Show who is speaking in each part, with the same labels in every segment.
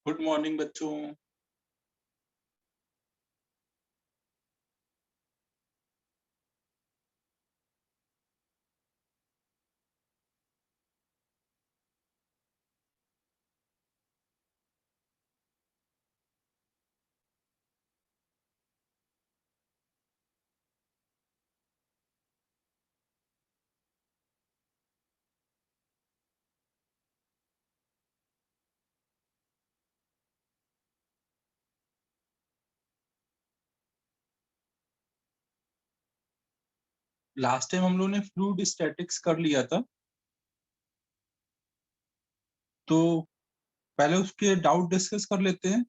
Speaker 1: Good morning बच्चों। Last time हम लोगों ने फ्लूइड स्टैटिक्स कर लिया था, तो पहले उसके डाउट डिस्कस कर लेते हैं।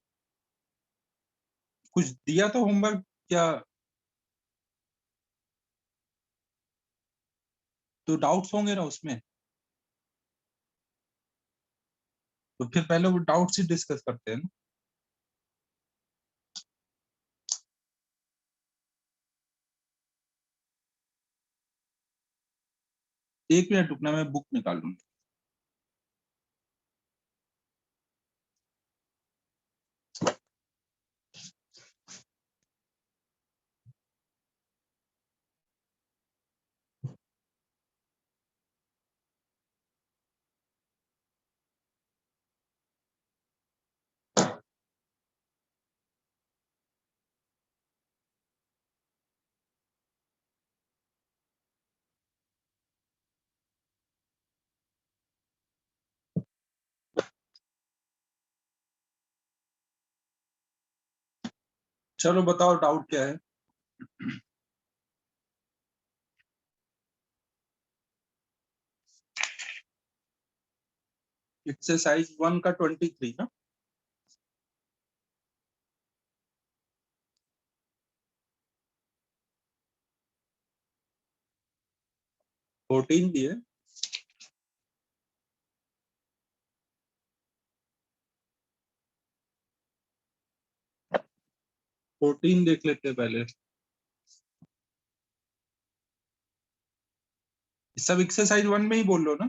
Speaker 1: कुछ दिया था होमवर्क क्या? तो डाउट्स होंगे ना उसमें, तो फिर पहले वो डाउट्स ही डिस्कस करते हैं ना। एक मिनट रुकना, मैं बुक निकाल लूंगा। चलो बताओ डाउट क्या है। एक्सरसाइज 1 का 23 ना। 14 भी है। 14 देख लेते हैं पहले। सब एक्सरसाइज 1 में ही बोल लो ना।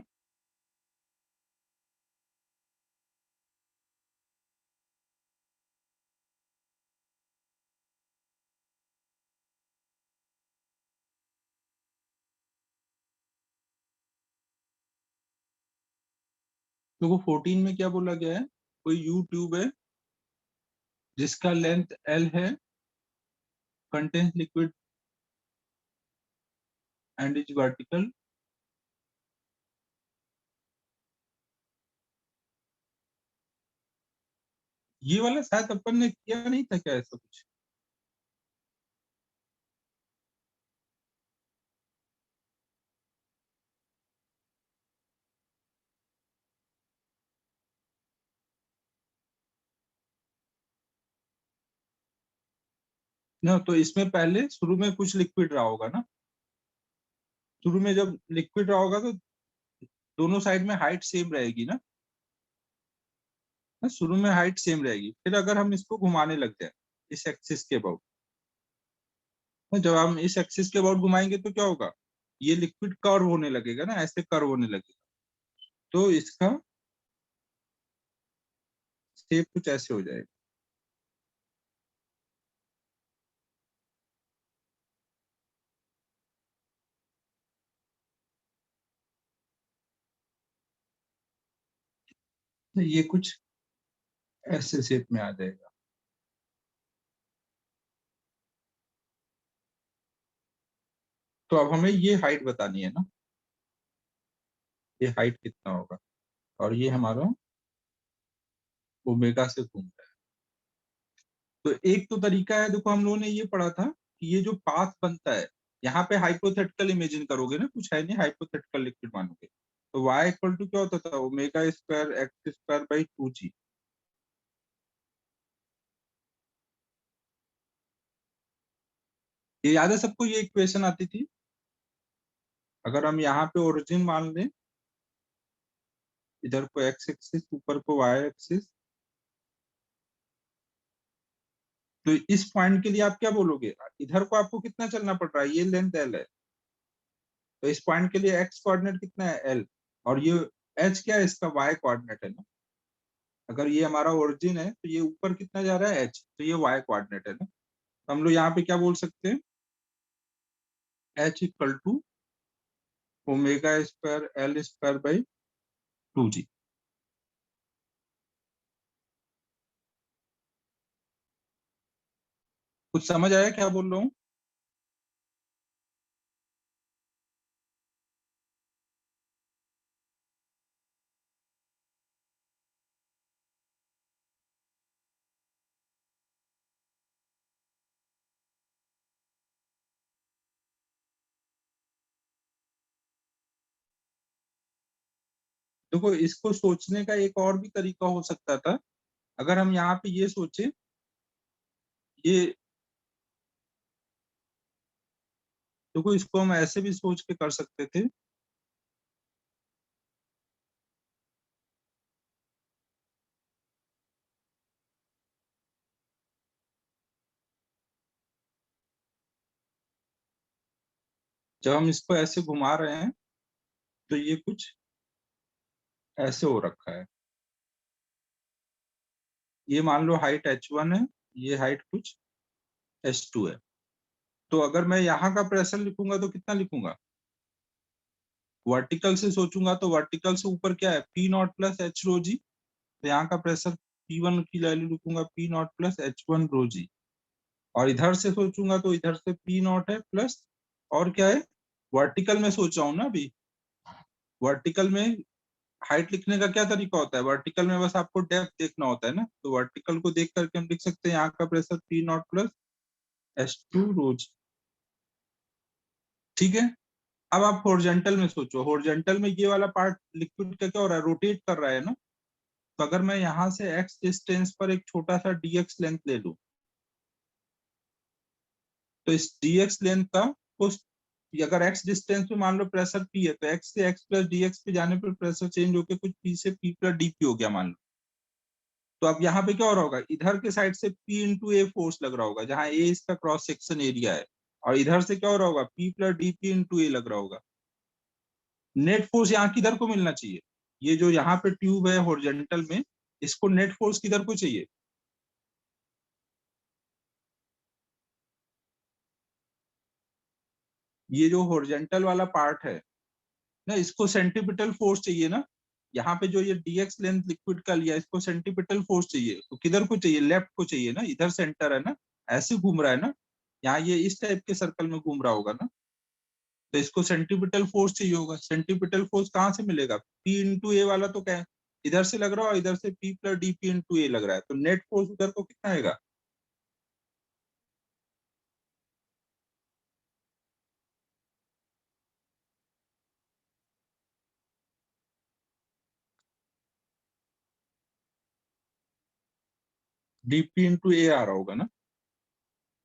Speaker 1: तो वो 14 में क्या बोला गया है? कोई यू ट्यूब है जिसका लेंथ एल है, contains liquid and is vertical. ये वाला शायद अपन ने किया नहीं था क्या ऐसा कुछ? ना, तो इसमें पहले शुरू में कुछ लिक्विड रहा होगा ना। शुरू में जब लिक्विड रहा होगा तो दोनों साइड में हाइट सेम रहेगी ना। शुरू में हाइट सेम रहेगी, फिर अगर हम इसको घुमाने लग जाए इस एक्सिस के अबाउट, जब हम इस एक्सिस के अबाउट घुमाएंगे तो क्या होगा? ये लिक्विड कर्व होने लगेगा ना, ऐसे कर्व होने लगेगा। तो इसका शेप कुछ ऐसे हो जाएगा। तो ये कुछ ऐसे शेप में आ जाएगा। तो अब हमें ये हाइट बतानी है ना, ये हाइट कितना होगा। और ये हमारा ओमेगा से घूम रहा है। तो एक तो तरीका है, देखो हम लोगों ने ये पढ़ा था कि ये जो पाथ बनता है, यहाँ पे हाइपोथेटिकल इमेजिन करोगे ना, कुछ है नहीं, हाइपोथेटिकल लिक्विड मानोगे, तो y इक्वल टू क्या होता था? Omega square x square by 2g। ये याद है सबको? ये इक्वेशन आती थी। अगर हम यहाँ पे ओरिजिन मान लें, इधर को एक्स एक्सिस, ऊपर को वाई एक्सिस, तो इस पॉइंट के लिए आप क्या बोलोगे? इधर को आपको कितना चलना पड़ रहा है? ये लेंथ एल है, तो इस पॉइंट के लिए एक्स कोऑर्डिनेट कितना है? एल। और ये एच क्या है? इसका वाई कोऑर्डिनेट है ना। अगर ये हमारा ओरिजिन है तो ये ऊपर कितना जा रहा है h, तो ये y कोऑर्डिनेट है ना, तो हम लोग यहाँ पे क्या बोल सकते हैं, h equal to omega square L square by 2g। कुछ समझ आया क्या बोल रहा हूँ? देखो इसको सोचने का एक और भी तरीका हो सकता था, अगर हम यहाँ पे ये सोचे, ये देखो इसको हम ऐसे भी सोच के कर सकते थे, जब हम इसको ऐसे घुमा रहे हैं तो ये कुछ ऐसे हो रखा है, ये मान लो हाइट h1 है, ये हाइट कुछ h2 है, तो अगर मैं यहाँ का प्रेशर लिखूंगा तो कितना लिखूंगा, वर्टिकल से सोचूंगा तो वर्टिकल से ऊपर क्या है, P not plus h rho जी, तो यहाँ का प्रेशर P1 की वैल्यू लिखूंगा पी नॉट प्लस H1 रो जी, और इधर से सोचूंगा तो इधर से पी नॉट है प्लस, और क्या है, वर्टिकल में सोच रहा हूँ ना अभी, वर्टिकल में हाइट लिखने का क्या तरीका होता है, वर्टिकल में बस आपको डेप्थ देखना होता है ना, तो वर्टिकल को देख करके हम लिख सकते हैं यहाँ का pressure P not plus H2 रोज। ठीक है, अब आप हॉरिजॉन्टल में सोचो, हॉरिजॉन्टल में ये वाला पार्ट लिक्विड का क्या हो रहा है, रोटेट कर रहा है ना, तो अगर मैं यहाँ से x डिस्टेंस पर एक छोटा सा dx लेंथ ले लूं, तो इस dx लेंथ का उस, अगर x डिस्टेंस पे मान लो प्रेशर p है, तो x से x प्लस dx पे जाने पर प्रेशर चेंज होकर कुछ p से p प्लस dp हो गया मान लो, तो अब यहाँ पे क्या हो रहा होगा, इधर के साइड से p इंटू ए फोर्स लग रहा होगा, जहाँ a इसका क्रॉस सेक्शन एरिया है, और इधर से क्या हो रहा होगा, p plus dp into A लग रहा होगा। नेट फोर्स यहाँ किधर को मिलना चाहिए, ये जो यहाँ पे ट्यूब है हॉरिजॉन्टल में, इसको नेट फोर्स किधर को चाहिए, ये जो हॉरिजॉन्टल वाला पार्ट है ना, इसको सेंटीपिटल फोर्स चाहिए ना, यहाँ पे जो ये dx लेंथ लिक्विड का लिया, इसको सेंटीपिटल फोर्स चाहिए, तो किधर को चाहिए, लेफ्ट को चाहिए ना, इधर सेंटर है ना, ऐसे घूम रहा है ना, यहाँ ये इस टाइप के सर्कल में घूम रहा होगा ना, तो इसको सेंटीपिटल फोर्स चाहिए होगा, सेंटीपिटल फोर्स कहाँ से मिलेगा, P इंटू ए वाला तो क्या है, इधर से लग रहा है और इधर से P plus D P into A लग रहा है, तो नेट फोर्स उधर को कितना आएगा, dp इंटू ए आ रहा होगा ना।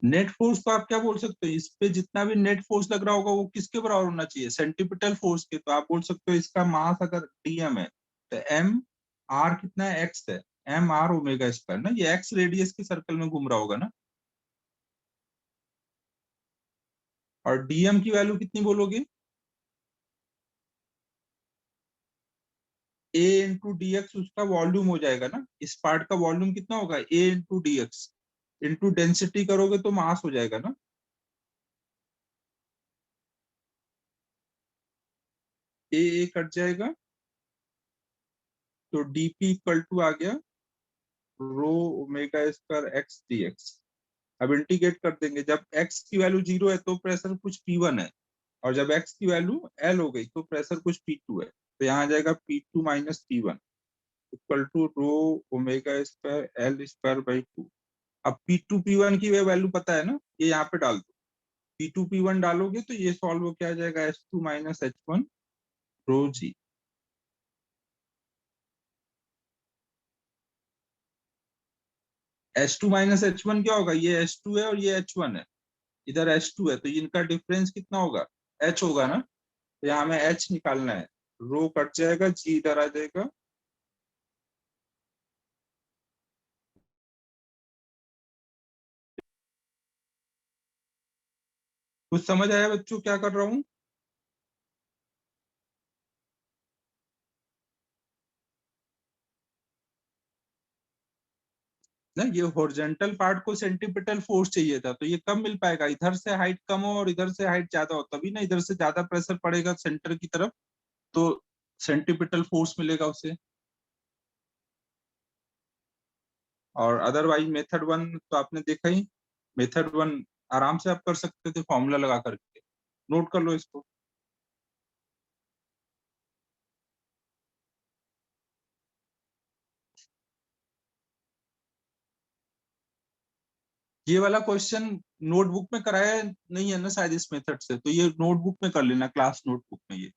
Speaker 1: नेट फोर्स को आप क्या बोल सकते हो, इस पे जितना भी नेट फोर्स लग रहा होगा वो किसके बराबर होना चाहिए, सेंटीपिटल फोर्स के, तो आप बोल सकते हो इसका मास अगर dm है, तो m r कितना है, x है, m r ओमेगा स्क्वायर ना, ये x रेडियस के सर्कल में घूम रहा होगा ना, और dm की वैल्यू कितनी बोलोगे, a इंटू डी एक्स उसका वॉल्यूम हो जाएगा ना, इस पार्ट का वॉल्यूम कितना होगा, a into D x, into density करोगे तो मास हो जाएगा ना, a कट जाएगा, तो dp इक्वल टू आ गया रो omega square x D x. अब इंटीग्रेट कर देंगे, जब x की वैल्यू 0 है तो प्रेशर कुछ P1 है, और जब x की वैल्यू L हो गई तो प्रेशर कुछ P2 है, तो यहाँ आ जाएगा P2 minus P1 equal to rho omega square L square by 2। अब P2 P1 की वैल्यू पता है ना, ये यहाँ पे डाल दो, P2 P1 डालोगे तो ये सॉल्व हो क्या आ जाएगा, H2 माइनस H1 रो जी। H2 माइनस H1 क्या होगा, ये H2 है और ये H1 है, इधर H2 है, तो इनका डिफरेंस कितना होगा, H होगा ना, तो यहाँ हमें H निकालना है, रो कट जाएगा, जी इधर आ जाएगा। कुछ समझ आया बच्चों क्या कर रहा हूँ? ना, ये हॉरिजॉन्टल पार्ट को सेंटीपिटल फोर्स चाहिए था, तो ये कब मिल पाएगा? इधर से हाइट कम हो और इधर से हाइट ज्यादा हो, तभी ना इधर से ज्यादा प्रेशर पड़ेगा सेंटर की तरफ, तो सेंटीपिटल फोर्स मिलेगा उसे। और अदरवाइज मेथड वन तो आपने देखा ही, मेथड वन आराम से आप कर सकते थे फॉर्मूला लगा करके, नोट कर लो इसको। ये वाला क्वेश्चन नोटबुक में कराया नहीं है ना शायद इस मेथड से, तो ये नोटबुक में कर लेना, क्लास नोटबुक में। ये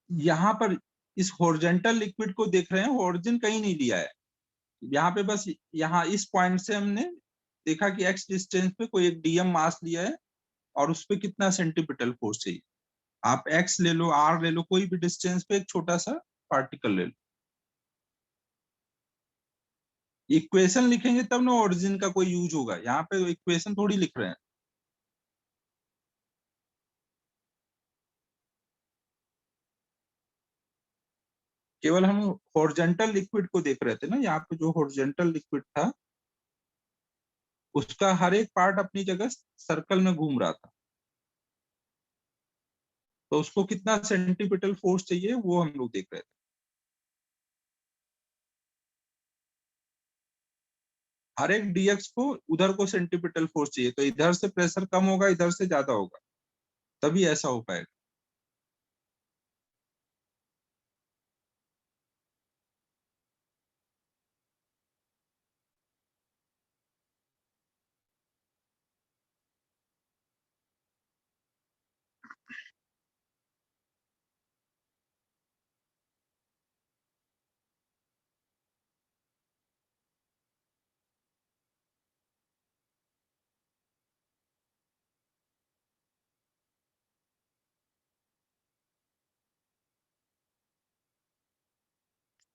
Speaker 1: यहाँ पर इस हॉरिजॉन्टल लिक्विड को देख रहे हैं, ओरिजिन कहीं नहीं दिया है यहाँ पे, बस यहाँ इस पॉइंट से हमने देखा कि एक्स डिस्टेंस पे कोई एक डीएम मास लिया है और उस पे कितना सेंटीपिटल फोर्स चाहिए। आप एक्स ले लो, आर ले लो, कोई भी डिस्टेंस पे एक छोटा सा पार्टिकल ले लो। इक्वेशन लिखेंगे तब ना ओरिजिन का कोई यूज होगा, यहाँ पे इक्वेशन थोड़ी लिख रहे हैं। केवल हम हॉरिजॉन्टल लिक्विड को देख रहे थे ना, यहाँ पे जो हॉरिजॉन्टल लिक्विड था उसका हर एक पार्ट अपनी जगह सर्कल में घूम रहा था, तो उसको कितना सेंटीपिटल फोर्स चाहिए वो हम लोग देख रहे थे। हर एक डीएक्स को उधर को सेंटीपिटल फोर्स चाहिए, तो इधर से प्रेशर कम होगा, इधर से ज्यादा होगा, तभी ऐसा हो पाएगा।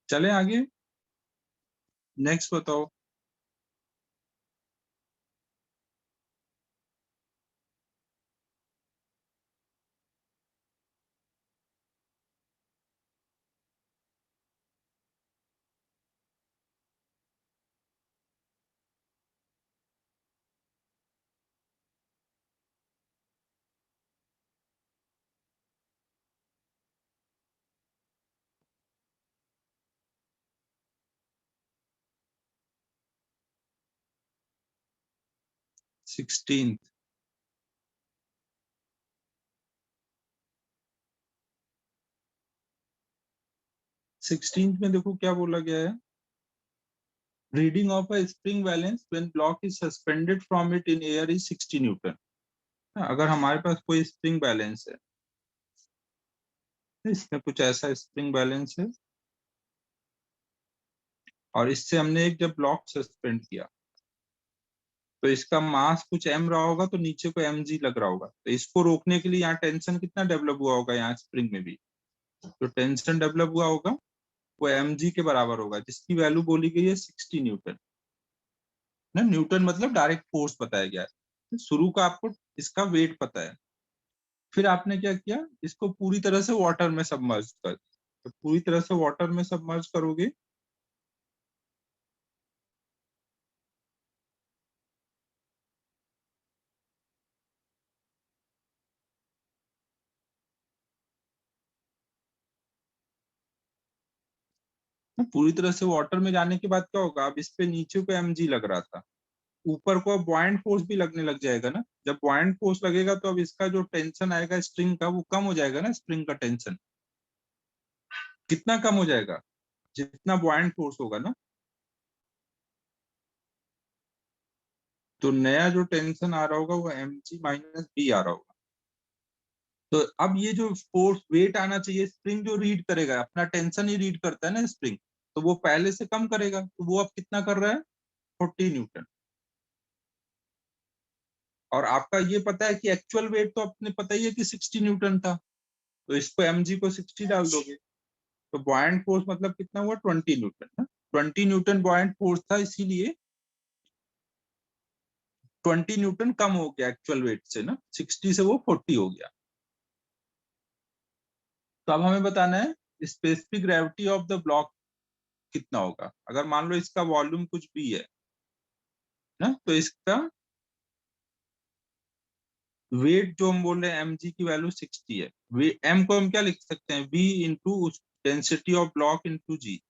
Speaker 1: चले आगे, नेक्स्ट बताओ। 16। 16 में देखो क्या बोला गया है, reading of a spring balance when block is suspended from it in air is 60 Newton. अगर हमारे पास कोई स्प्रिंग बैलेंस है, इसमें कुछ ऐसा स्प्रिंग बैलेंस है और इससे हमने एक जब ब्लॉक सस्पेंड किया, तो इसका मास कुछ एम रहा होगा, तो नीचे को एम जी लग रहा होगा, तो इसको रोकने के लिए यहाँ टेंशन कितना डेवलप हुआ होगा, यहाँ स्प्रिंग में भी जो टेंशन डेवलप हुआ होगा वो एम जी के बराबर होगा, जिसकी वैल्यू बोली गई है 60 न्यूटन। ना, न्यूटन मतलब डायरेक्ट फोर्स बताया गया है, शुरू का आपको इसका वेट पता है। फिर आपने क्या किया, इसको पूरी तरह से वाटर में सबमर्ज कर, तो पूरी तरह से वाटर में सबमर्ज करोगे तो पूरी तरह से वाटर में जाने के बाद क्या होगा, अब इस पे नीचे को एम जी लग रहा था, ऊपर को अब बॉयंट फोर्स भी लगने लग जाएगा ना। जब बॉयंट फोर्स लगेगा तो अब इसका जो टेंशन आएगा स्प्रिंग का वो कम हो जाएगा ना, स्प्रिंग का टेंशन कितना कम हो जाएगा, जितना बॉयंट फोर्स होगा ना, तो नया जो टेंशन आ रहा होगा वो एम जी माइनस बी आ रहा होगा। तो अब ये जो फोर्स वेट आना चाहिए, स्प्रिंग जो रीड करेगा अपना टेंशन ही रीड करता है ना स्प्रिंग, तो वो पहले से कम करेगा, तो वो अब कितना कर रहा है, 40 न्यूटन। और आपका ये पता है कि एक्चुअल वेट तो अपने पता ही है कि 60 न्यूटन था, तो इसको एम जी को 60 डाल दोगे, तो बॉयंट फोर्स मतलब कितना हुआ, 20 न्यूटन ना। 20 न्यूटन बॉयंट फोर्स था, इसीलिए 20 न्यूटन कम हो गया एक्चुअल वेट से ना, 60 से वो 40 हो गया। तो अब हमें बताना है specific gravity of the block कितना होगा। अगर मान लो इसका वॉल्यूम कुछ भी है ना, तो इसका वेट जो हम बोल रहे हैं mg की वैल्यू 60 है। m को हम क्या लिख सकते हैं, v into density of block into G.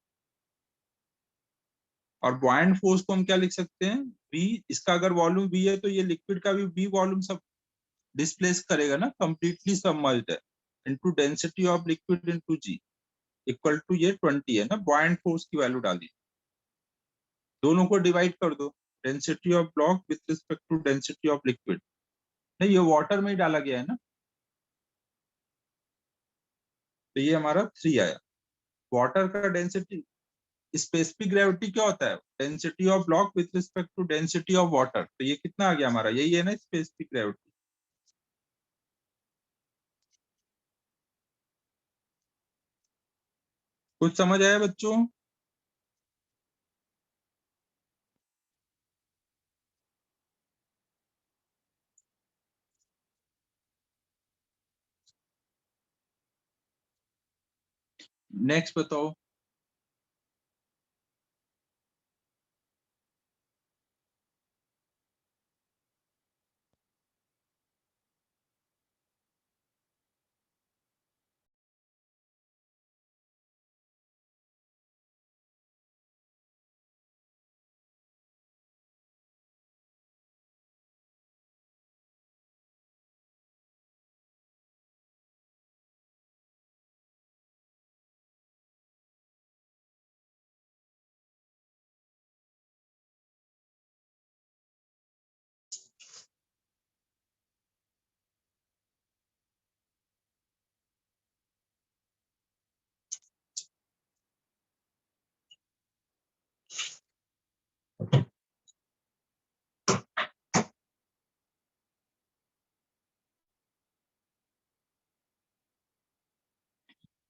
Speaker 1: और बॉयंट फोर्स को हम क्या लिख सकते हैं, v, इसका अगर वॉल्यूम v है तो ये लिक्विड का भी v वॉल्यूम सब डिस्प्लेस करेगा ना, कंप्लीटली सबमर्ज्ड है, into density of liquid into g equal to ये 20 है ना, बॉयंट फोर्स की वैल्यू डाली। दोनों को डिवाइड कर दो, density of block with respect to density of liquid. नहीं, ये वाटर में ही डाला गया है ना, तो ये हमारा 3 आया। वाटर का डेंसिटी, स्पेसिफिक ग्रेविटी क्या होता है, density of block with respect to density of water, तो ये कितना आ गया हमारा, यही है ना स्पेसिफिक ग्रेविटी। कुछ समझ आया बच्चों? नेक्स्ट बताओ।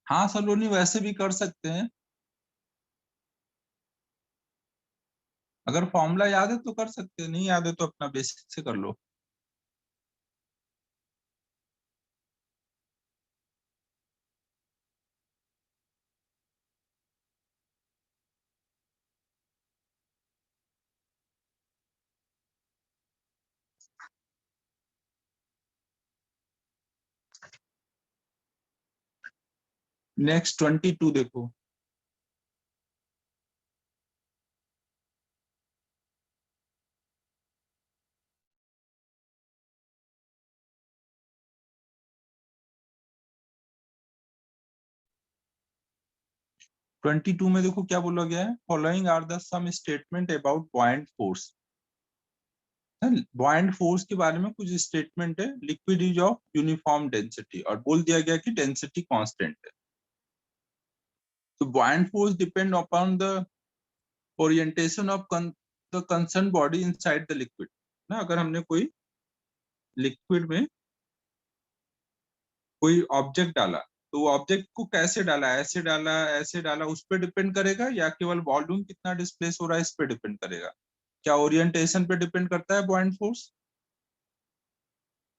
Speaker 1: हाँ सलोनी, वैसे भी कर सकते हैं, अगर फॉर्मूला याद है तो कर सकते हैं, नहीं याद है तो अपना बेसिक से कर लो। नेक्स्ट 22 देखो। 22 में देखो क्या बोला गया है, following are the some statement about buoyant force. Buoyant force के बारे में कुछ स्टेटमेंट है, liquid is of uniform density, और बोल दिया गया कि डेंसिटी कांस्टेंट है। तो buoyant force depend upon the orientation of the concern body inside the liquid ना। अगर हमने कोई लिक्विड में कोई ऑब्जेक्ट डाला, तो वो ऑब्जेक्ट को कैसे डाला, ऐसे डाला ऐसे डाला, उस पर डिपेंड करेगा, या केवल वॉल्यूम कितना डिस्प्लेस हो रहा है इस पे डिपेंड करेगा? क्या ओरिएंटेशन पे डिपेंड करता है बॉयंट फोर्स?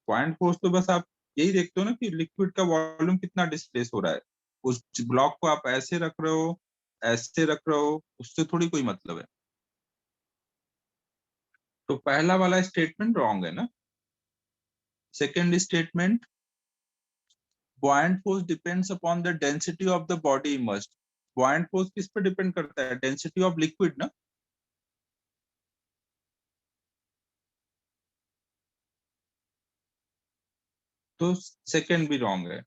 Speaker 1: पॉइंट फोर्स तो बस आप यही देखते हो ना कि लिक्विड का वॉल्यूम कितना डिस्प्लेस हो रहा है, उस ब्लॉक को आप ऐसे रख रहे हो ऐसे रख रहे हो, उससे थोड़ी कोई मतलब है। तो पहला वाला स्टेटमेंट रॉन्ग है ना। Second statement, buoyant force depends upon the density of the body immersed। buoyant force किस पे डिपेंड करता है, डेंसिटी ऑफ लिक्विड ना। तो सेकेंड भी रॉन्ग है।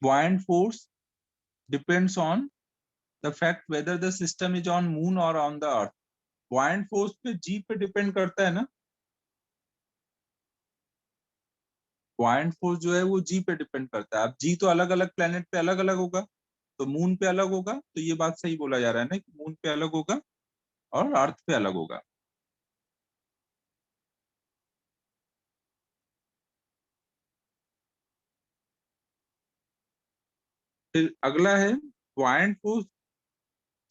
Speaker 1: buoyant force depends on the fact whether the system is on moon or on the earth। buoyant force पे जी पे डिपेंड करता है ना। buoyant force जो है वो जी पे डिपेंड करता है। अब जी तो अलग अलग प्लेनेट पे अलग अलग होगा, तो मून पे अलग होगा, तो ये बात सही बोला जा रहा है ना कि मून पे अलग होगा और अर्थ पे अलग होगा। फिर अगला है buoyant force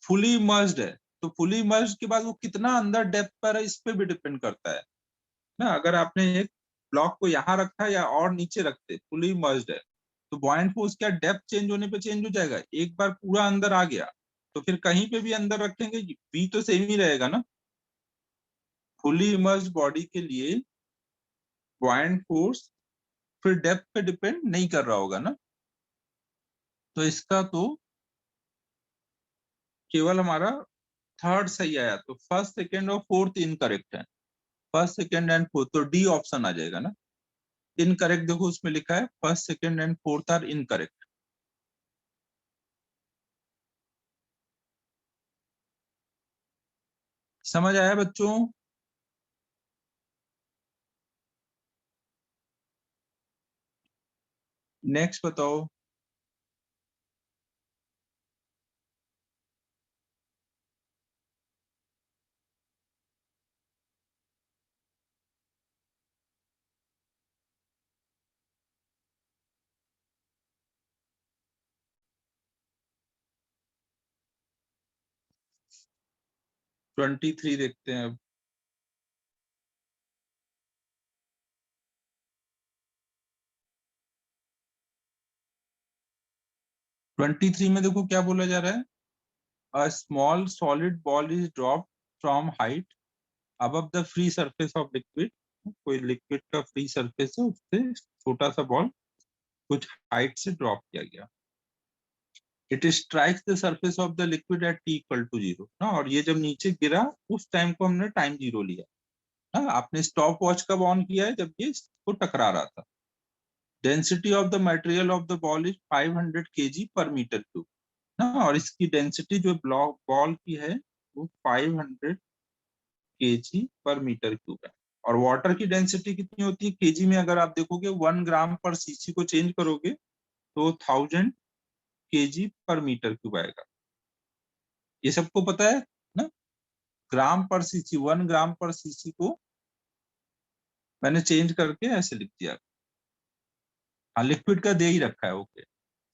Speaker 1: फुली इमर्स्ड है, तो फुली इमर्स्ड के बाद वो कितना अंदर डेप्थ पर है इस पे भी डिपेंड करता है ना। अगर आपने एक ब्लॉक को यहाँ रखा या और नीचे रखते, फुली इमर्स्ड है, तो बॉयंट फोर्स क्या डेप्थ चेंज होने पे चेंज हो जाएगा? एक बार पूरा अंदर आ गया तो फिर कहीं पे भी अंदर रखेंगे बी तो सेम ही रहेगा ना। फुली इमर्स्ड बॉडी के लिए बॉयंट फोर्स फिर डेप्थ पे डिपेंड नहीं कर रहा होगा ना। तो इसका तो केवल हमारा थर्ड सही आया, तो फर्स्ट सेकेंड और फोर्थ इनकरेक्ट है। फर्स्ट सेकेंड एंड फोर्थ, तो डी ऑप्शन आ जाएगा ना। इनकरेक्ट देखो उसमें लिखा है first second and fourth are incorrect. समझ आया बच्चों? नेक्स्ट बताओ। 23 देखते हैं अब। 23 में देखो क्या बोला जा रहा है, a small solid ball is drop from height above the free surface of liquid. कोई लिक्विड का फ्री सरफेस है, उससे छोटा सा बॉल कुछ हाइट से ड्रॉप किया गया। It strikes the surface of the liquid at T equal to zero ना, और ये जब नीचे गिरा उस टाइम को हमने टाइम जीरो लिया ना। आपने स्टॉप वॉच कब ऑन किया है? जब ये इसको टकरा रहा था। Density of the material of the ball is 500 kg पर मीटर क्यूब ना, और इसकी डेंसिटी जो ब्लॉक बॉल की है वो 500 kg पर मीटर क्यूब है। और वाटर की डेंसिटी कितनी होती है केजी में? अगर आप देखोगे 1 ग्राम पर सीसी को चेंज करोगे तो 1000 kg पर मीटर क्यूब आएगा। ये सबको पता है ना। ग्राम पर सीसी, 1 ग्राम पर सीसी को मैंने चेंज करके ऐसे लिख दिया। हाँ, लिक्विड का दे ही रखा है, okay.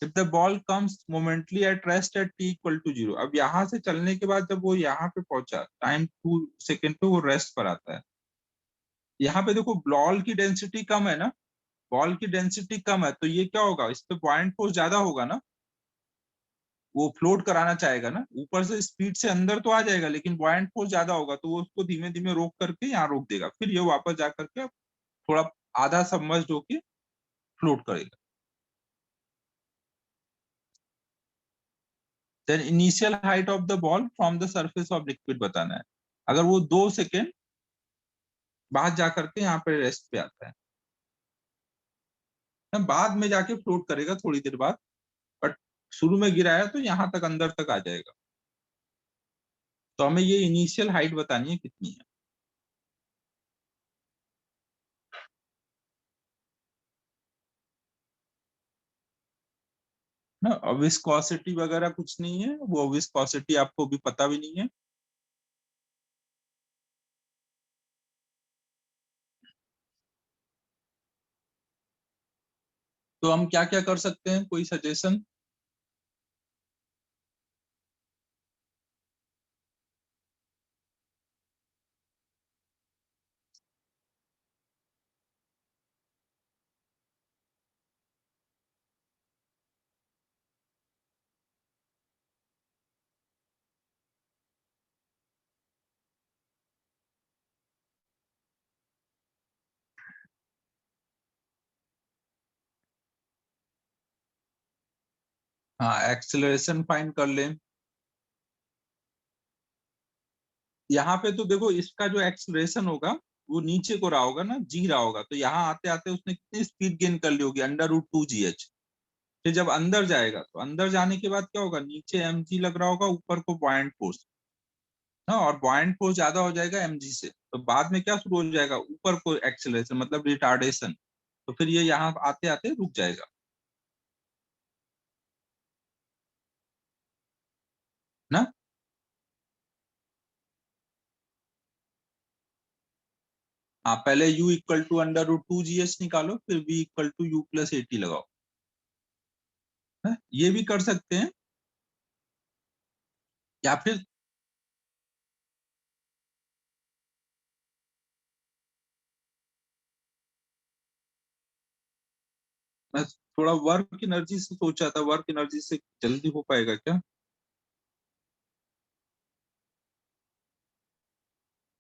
Speaker 1: If the ball comes momently at rest at t equal to 0, अब यहाँ से चलने के बाद जब वो यहाँ पे पहुंचा टाइम 2 सेकेंड पे वो रेस्ट पर आता है। यहाँ पे देखो बॉल की डेंसिटी कम है ना, बॉल की डेंसिटी कम है तो ये क्या होगा, इस पे पॉइंट फोर्स ज्यादा होगा ना। वो फ्लोट कराना चाहेगा ना, ऊपर से स्पीड से अंदर तो आ जाएगा लेकिन पॉइंट फोर्स ज्यादा होगा तो वो उसको धीमे धीमे रोक करके यहाँ रोक देगा, फिर ये वापस जा करके थोड़ा आधा सबमर्ज्ड होके फ्लोट करेगा। Then initial height of the ball from the surface of liquid बताना है। अगर वो 2 सेकेंड बाद जा करके यहाँ पे रेस्ट पे आता है ना, बाद में जाके फ्लोट करेगा थोड़ी देर बाद, बट शुरू में गिराया तो यहाँ तक अंदर तक आ जाएगा। तो हमें ये इनिशियल हाइट बतानी है कितनी है ना। विस्कोसिटी वगैरह कुछ नहीं है, वो विस्कोसिटी आपको भी पता भी नहीं है। तो हम क्या क्या कर सकते हैं, कोई सजेशन? हाँ, एक्सेलरेशन फाइंड कर लें। यहाँ पे तो देखो इसका जो एक्सेलरेशन होगा वो नीचे को रहा होगा ना, जी रहा होगा, तो यहाँ आते आते उसने कितनी स्पीड गेन कर ली होगी, √2gh। फिर जब अंदर जाएगा तो अंदर जाने के बाद क्या होगा, नीचे mg लग रहा होगा, ऊपर को बॉयंट फोर्स ना, और बॉयंट फोर्स ज्यादा हो जाएगा mg से, तो बाद में क्या शुरू हो जाएगा, ऊपर को एक्सेलरेशन मतलब रिटार्डेशन, तो फिर ये यहाँ आते आते रुक जाएगा ना। हाँ, पहले u इक्वल टू √2gh निकालो, फिर v इक्वल टू u+80 लगाओ ना? ये भी कर सकते हैं। या फिर मैं थोड़ा वर्क एनर्जी से सोचा था, वर्क एनर्जी से जल्दी हो पाएगा क्या?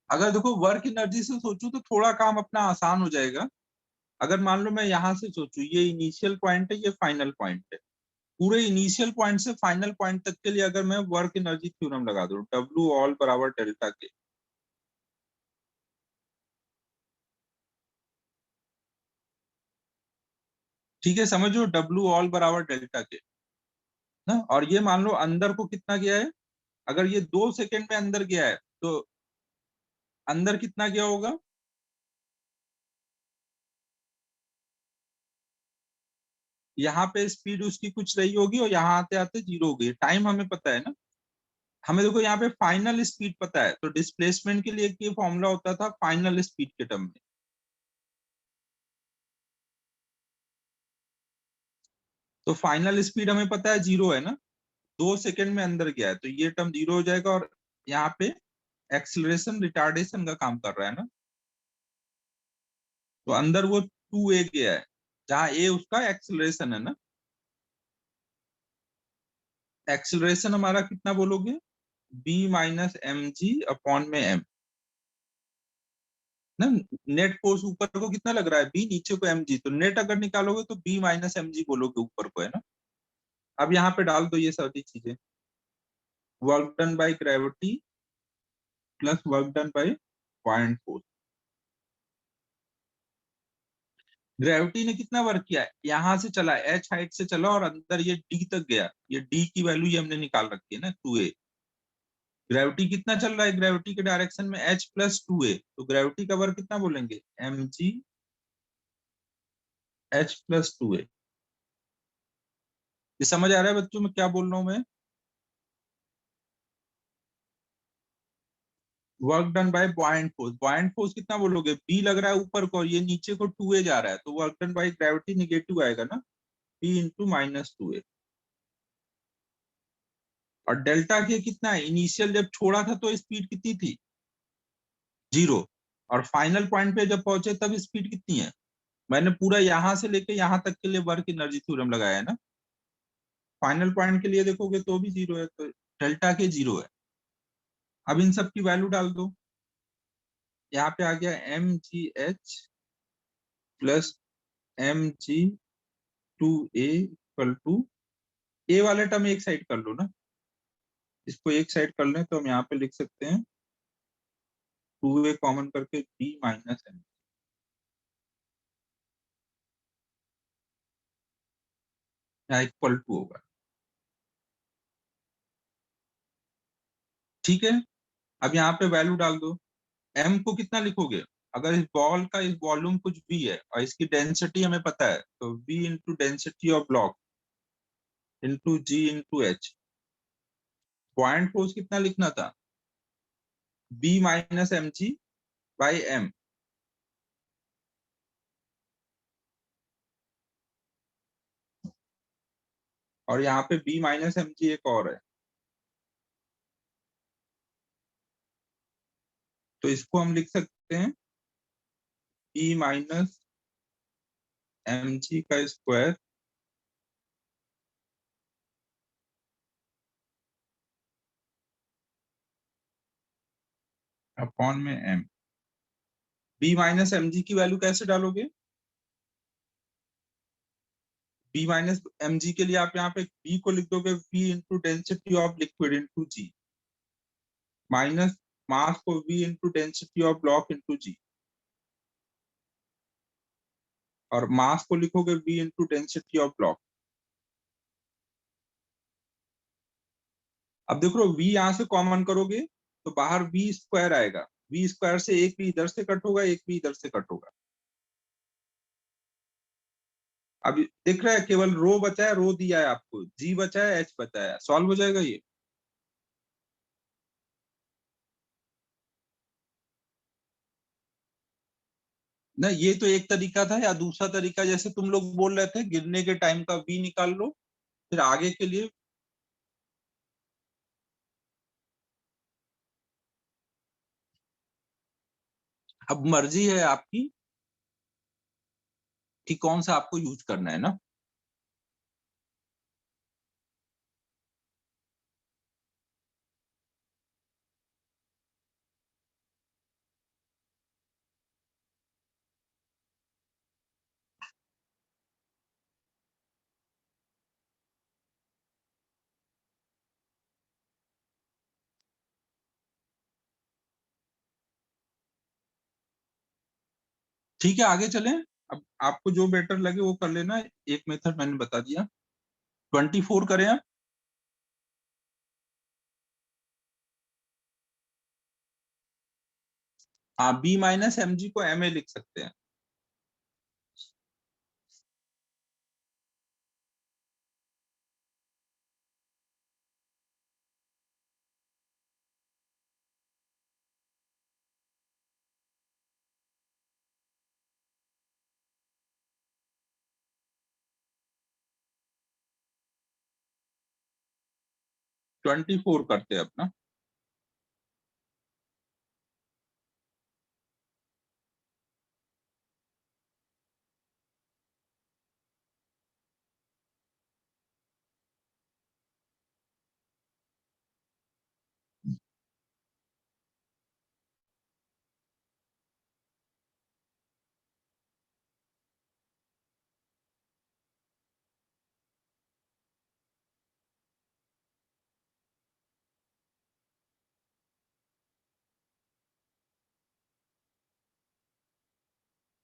Speaker 1: अगर देखो वर्क एनर्जी से सोचूं तो थोड़ा काम अपना आसान हो जाएगा। अगर मान लो मैं यहाँ से सोचूं, ये इनिशियल पॉइंट है, ये फाइनल पॉइंट है, पूरे इनिशियल पॉइंट से फाइनल पॉइंट तक के लिए अगर मैं वर्क एनर्जी थ्योरम लगा दूं, डब्ल्यू ऑल बराबर डेल्टा के, ठीक है, समझो, डब्ल्यू ऑल बराबर डेल्टा के ना। और ये मान लो अंदर को कितना गया है, अगर ये 2 सेकंड में अंदर गया है तो अंदर कितना गया होगा? यहाँ पे स्पीड उसकी कुछ रही होगी और यहाँ आते आते जीरो हो गई, टाइम हमें पता है ना। हमें देखो यहाँ पे फाइनल स्पीड पता है, तो डिस्प्लेसमेंट के लिए ये फॉर्मूला होता था फाइनल स्पीड के टर्म में। तो फाइनल स्पीड हमें पता है जीरो है ना, 2 सेकंड में अंदर गया है तो ये टर्म जीरो हो जाएगा। और यहाँ पे एक्सिलरेशन रिटार्डेशन का काम कर रहा है ना, तो अंदर वो 2a गया है, जहाँ a उसका एक्सिलरेशन है ना। एक्सिलरेशन हमारा कितना बोलोगे? b minus m g upon में m ना। नेट फोर्स ऊपर को कितना लग रहा है? b, नीचे को mg, तो नेट अगर निकालोगे तो b माइनस एम जी बोलोगे ऊपर को, है ना। अब यहाँ पे डाल दो ये सारी चीजें, work done by gravity plus work done by point force. Gravity ने कितना वर्क किया है? यहाँ से चला, एच हाइट से चला और अंदर ये डी तक गया, ये डी की वैल्यू ये हमने निकाल रखी है ना, 2a। ग्रेविटी कितना चल रहा है? ग्रेविटी के डायरेक्शन में h प्लस 2a, तो ग्रेविटी का वर्क कितना बोलेंगे? mg h plus 2a। ये समझ आ रहा है बच्चों मैं क्या बोल रहा हूँ मैं? Work done by point force, point force कितना बोलोगे? b लग रहा है ऊपर को और ये नीचे को 2a जा रहा है, तो work done by gravity negative आएगा ना, b इंटू माइनस 2a। और डेल्टा के कितना है? इनिशियल जब छोड़ा था तो स्पीड कितनी थी? जीरो। और फाइनल पॉइंट पे जब पहुंचे तब स्पीड कितनी है? मैंने पूरा यहां से लेके यहां तक के लिए वर्क एनर्जी थ्योरम लगाया है ना। फाइनल पॉइंट के लिए देखोगे तो भी जीरो है, तो डेल्टा के जीरो है। अब इन सब की वैल्यू डाल दो, यहाँ पे आ गया M G H plus M G 2a equal to, A वाले टर्म एक साइड कर लो ना, इसको एक साइड कर लें तो हम यहाँ पे लिख सकते हैं 2a कॉमन करके b माइनस एम यहाँ इक्वल टू होगा। ठीक है, अब यहाँ पे वैल्यू डाल दो। m को कितना लिखोगे? अगर इस बॉल का इस वॉल्यूम कुछ v है और इसकी डेंसिटी हमें पता है, तो v into density of block into g into h. Point force कितना लिखना था? b minus m g by m. और यहाँ पे b माइनस एम जी एक और है, तो इसको हम लिख सकते हैं b माइनस एम जी का स्क्वायर अपॉन में m। b minus m g की वैल्यू कैसे डालोगे? b माइनस एम जी के लिए आप यहाँ पे b को लिख दोगे v into density of liquid into G, minus mass को v into density of block into G, और मास को लिखोगे v into density of block. अब देखो v यहाँ से कॉमन करोगे तो बाहर v स्क्वायर आएगा, v स्क्वायर से एक भी इधर से कट होगा, एक भी इधर से कट होगा। अब दिख रहा है केवल रो बचा है, रो दिया है आपको, g बचा है, h बचा है, सॉल्व हो जाएगा ये। ना ये तो एक तरीका था, या दूसरा तरीका जैसे तुम लोग बोल रहे थे गिरने के टाइम का v निकाल लो, फिर आगे के लिए। अब मर्जी है आपकी कि कौन सा आपको यूज करना है ना। ठीक है, आगे चलें। अब आपको जो बेटर लगे वो कर लेना। एक मेथड मैंने बता दिया। 24 करें आप। हाँ, बी माइनस एम जी को एम ए लिख सकते हैं। ट्वेंटी फोर करते हैं अपना।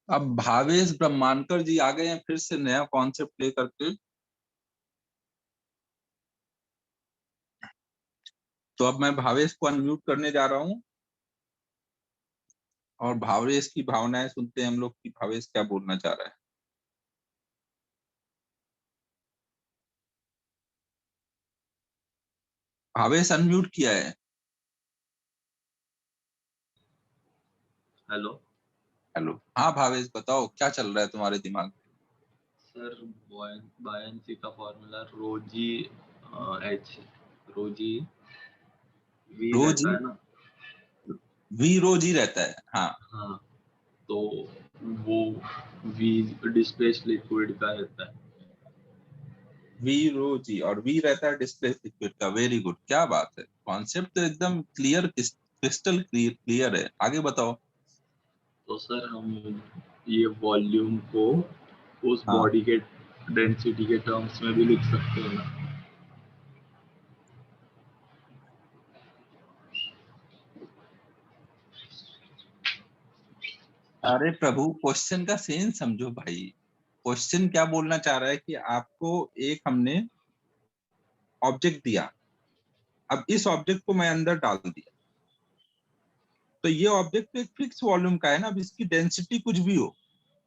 Speaker 1: अब भावेश ब्रह्मांकर जी आ गए हैं फिर से नया कॉन्सेप्ट लेकर के। तो अब मैं भावेश को अनम्यूट करने जा रहा हूँ और भावेश की भावनाएं सुनते हैं हम लोग कि भावेश क्या बोलना चाह रहा है। भावेश अनम्यूट किया है।
Speaker 2: हेलो।
Speaker 1: हेलो, हाँ भावेश बताओ क्या चल रहा है तुम्हारे दिमाग में।
Speaker 2: सर, बायनसी का फॉर्मूला रोजी एच रोजी वी
Speaker 1: रोज
Speaker 2: रहता
Speaker 1: ही,
Speaker 2: है ना।
Speaker 1: वी रोज ही रहता है, हाँ।
Speaker 2: हाँ, तो वो वी डिस्प्लेस लिक्विड का रहता है।
Speaker 1: वी रोज ही और वी रहता है डिस्प्लेस लिक्विड का। वेरी गुड, क्या बात है। कॉन्सेप्ट तो एकदम क्लियर, क्रिस्टल क्लियर है। आगे बताओ।
Speaker 2: तो सर हम ये वॉल्यूम को उस
Speaker 1: हाँ,
Speaker 2: बॉडी के डेंसिटी के टर्म्स में भी लिख सकते हैं ना।
Speaker 1: अरे प्रभु, क्वेश्चन का सेंस समझो भाई। क्वेश्चन क्या बोलना चाह रहा है कि आपको एक हमने ऑब्जेक्ट दिया। अब इस ऑब्जेक्ट को मैं अंदर डाल दिया, तो ये ऑब्जेक्ट एक फिक्स वॉल्यूम का है ना। अब इसकी डेंसिटी कुछ भी हो,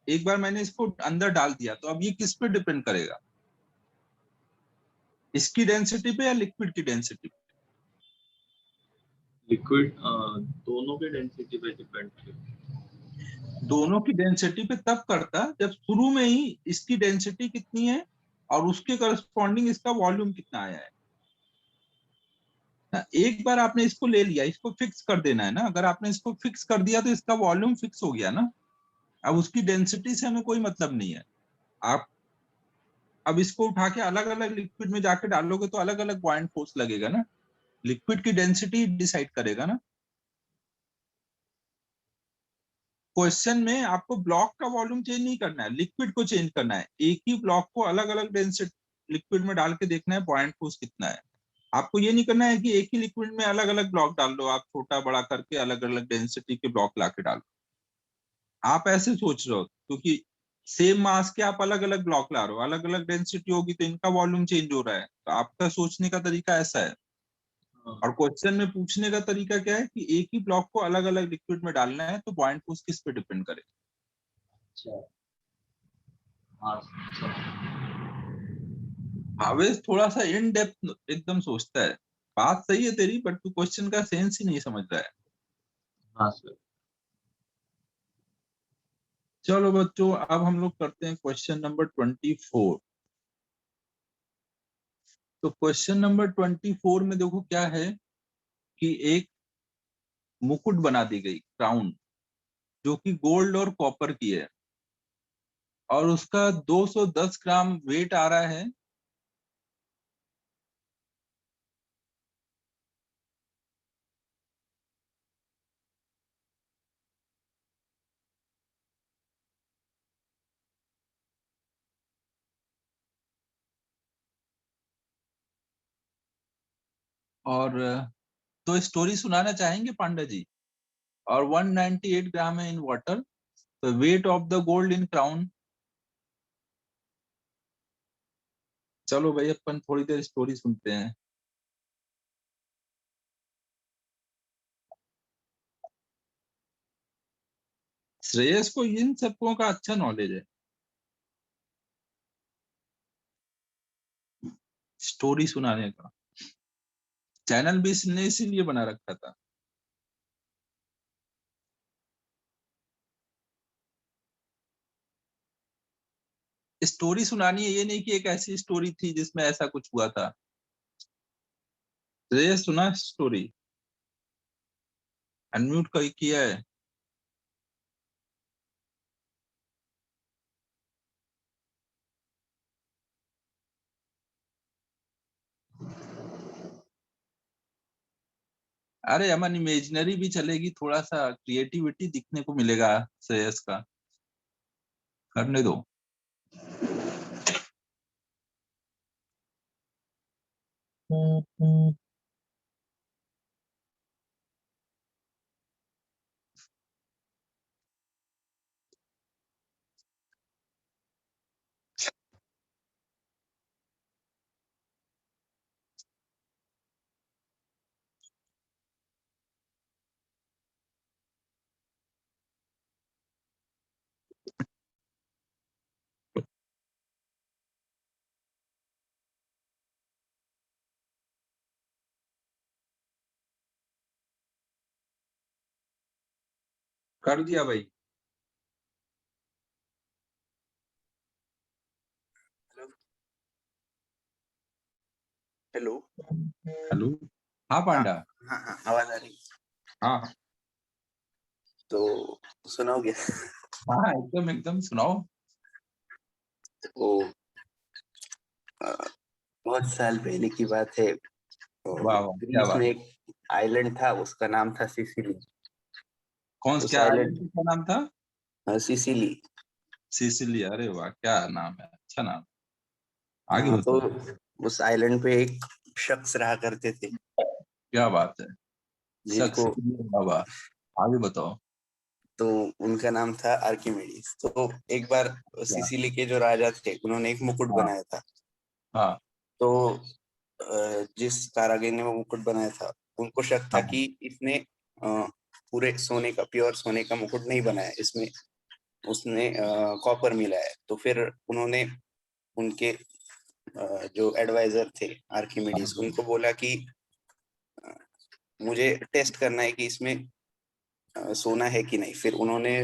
Speaker 1: एक बार मैंने इसको अंदर डाल दिया तो अब ये किस पे डिपेंड करेगा, इसकी डेंसिटी पे या लिक्विड की डेंसिटी पे।
Speaker 2: लिक्विड दोनों के डेंसिटी पे डिपेंड है।
Speaker 1: दोनों की डेंसिटी पे तब करता जब शुरू में ही इसकी डेंसिटी कितनी है और उसके करस्पॉन्डिंग इसका वॉल्यूम कितना आया है ना। एक बार आपने इसको ले लिया, इसको फिक्स कर देना है ना। अगर आपने इसको फिक्स कर दिया तो इसका वॉल्यूम फिक्स हो गया ना। अब उसकी डेंसिटी से हमें कोई मतलब नहीं है। आप अब इसको उठा के अलग अलग लिक्विड में जाके डालोगे तो अलग अलग बॉइंट फोर्स लगेगा ना। लिक्विड की डेंसिटी डिसाइड करेगा ना। क्वेश्चन में आपको ब्लॉक का वॉल्यूम चेंज नहीं करना है, लिक्विड को चेंज करना है। एक ही ब्लॉक को अलग अलग डेंसिटी लिक्विड में डाल के देखना है पॉइंट फोर्स कितना है। आपको ये नहीं करना है कि एक ही लिक्विड में अलग अलग ब्लॉक डाल लो, आप छोटा बड़ा करके अलग अलग डेंसिटी के ब्लॉक ला के डालो। आप ऐसे सोच रहे हो क्योंकि सेम मास के आप अलग अलग ब्लॉक ला रहे हो, अलग अलग डेंसिटी होगी तो इनका वॉल्यूम चेंज हो रहा है। तो आपका सोचने का तरीका ऐसा है।
Speaker 2: हाँ।
Speaker 1: और क्वेश्चन में पूछने का तरीका क्या है कि एक ही ब्लॉक को अलग अलग लिक्विड में डालना है तो पॉइंट फोर्स किस पे डिपेंड करे।
Speaker 2: अच्छा। हाँ। अच्छा।
Speaker 1: भावेश थोड़ा सा इन डेप्थ एकदम सोचता है। बात सही है तेरी, बट तू क्वेश्चन का सेंस ही नहीं समझ रहा है।
Speaker 2: हाँ सर।
Speaker 1: चलो बच्चों, अब हम लोग करते हैं क्वेश्चन नंबर 24। तो क्वेश्चन नंबर 24 में देखो क्या है कि एक मुकुट बना दी गई, क्राउन। जो कि गोल्ड और कॉपर की है, और उसका 210 ग्राम वेट आ रहा है। और तो स्टोरी सुनाना चाहेंगे पांडा जी। और 198 ग्राम है इन वाटर। तो wait of the gold in crown. चलो भाई अपन थोड़ी देर स्टोरी सुनते हैं। श्रेयस को इन सबकों का अच्छा नॉलेज है, स्टोरी सुनाने का। चैनल भी इसने इसीलिए बना रखा था। स्टोरी सुनानी है, ये नहीं कि एक ऐसी स्टोरी थी जिसमें ऐसा कुछ हुआ था। श्रेयस सुना स्टोरी? अनम्यूट किया है? अरे अमन, इमेजिनरी भी चलेगी, थोड़ा सा क्रिएटिविटी दिखने को मिलेगा श्रेयस का। करने दो। कर दिया भाई।
Speaker 3: हेलो।
Speaker 1: हेलो। हाँ
Speaker 3: हाँ
Speaker 1: पांडा।
Speaker 3: हाँ हाँ, आवाज आ रही।
Speaker 1: हाँ हाँ
Speaker 3: तो सुनाओगे?
Speaker 1: हाँ, एकदम एकदम सुनाओ।
Speaker 3: वो अ, बहुत साल पहले की बात है। तो
Speaker 1: वाह वाह, क्या
Speaker 3: ग्रीस
Speaker 1: बात।
Speaker 3: में एक आइलैंड था, उसका नाम था सिसिली।
Speaker 1: कौन,
Speaker 3: उस
Speaker 1: क्या
Speaker 3: आइलैंड,
Speaker 1: आइलैंड का नाम था?
Speaker 3: सिसिली।
Speaker 1: सिसिली। अरे वाह, क्या नाम है, अच्छा नाम। आगे
Speaker 3: हाँ, तो
Speaker 1: बताओ।
Speaker 3: उस आइलैंड पे एक शख्स रहा करते थे,
Speaker 1: क्या बात है। शख्स
Speaker 3: जिनको,
Speaker 1: के लिए बाबा। आगे बताओ।
Speaker 3: तो उनका नाम था आर्किमिडीज। तो एक बार
Speaker 1: क्या?
Speaker 3: सिसिली के जो राजा थे, उन्होंने एक मुकुट
Speaker 1: हाँ
Speaker 3: बनाया था।
Speaker 1: हाँ
Speaker 3: तो जिस कारीगर ने वो मुकुट बनाया था, उनको शक था
Speaker 1: हाँ।
Speaker 3: कि इसने पूरे सोने का, प्योर सोने का मुकुट नहीं बनाया, इसमें उसने कॉपर मिलाया है। तो फिर उन्होंने उनके जो एडवाइजर थे आर्किमिडीज,
Speaker 1: हाँ।
Speaker 3: उनको बोला कि अ, मुझे टेस्ट करना है कि इसमें सोना है कि नहीं। फिर उन्होंने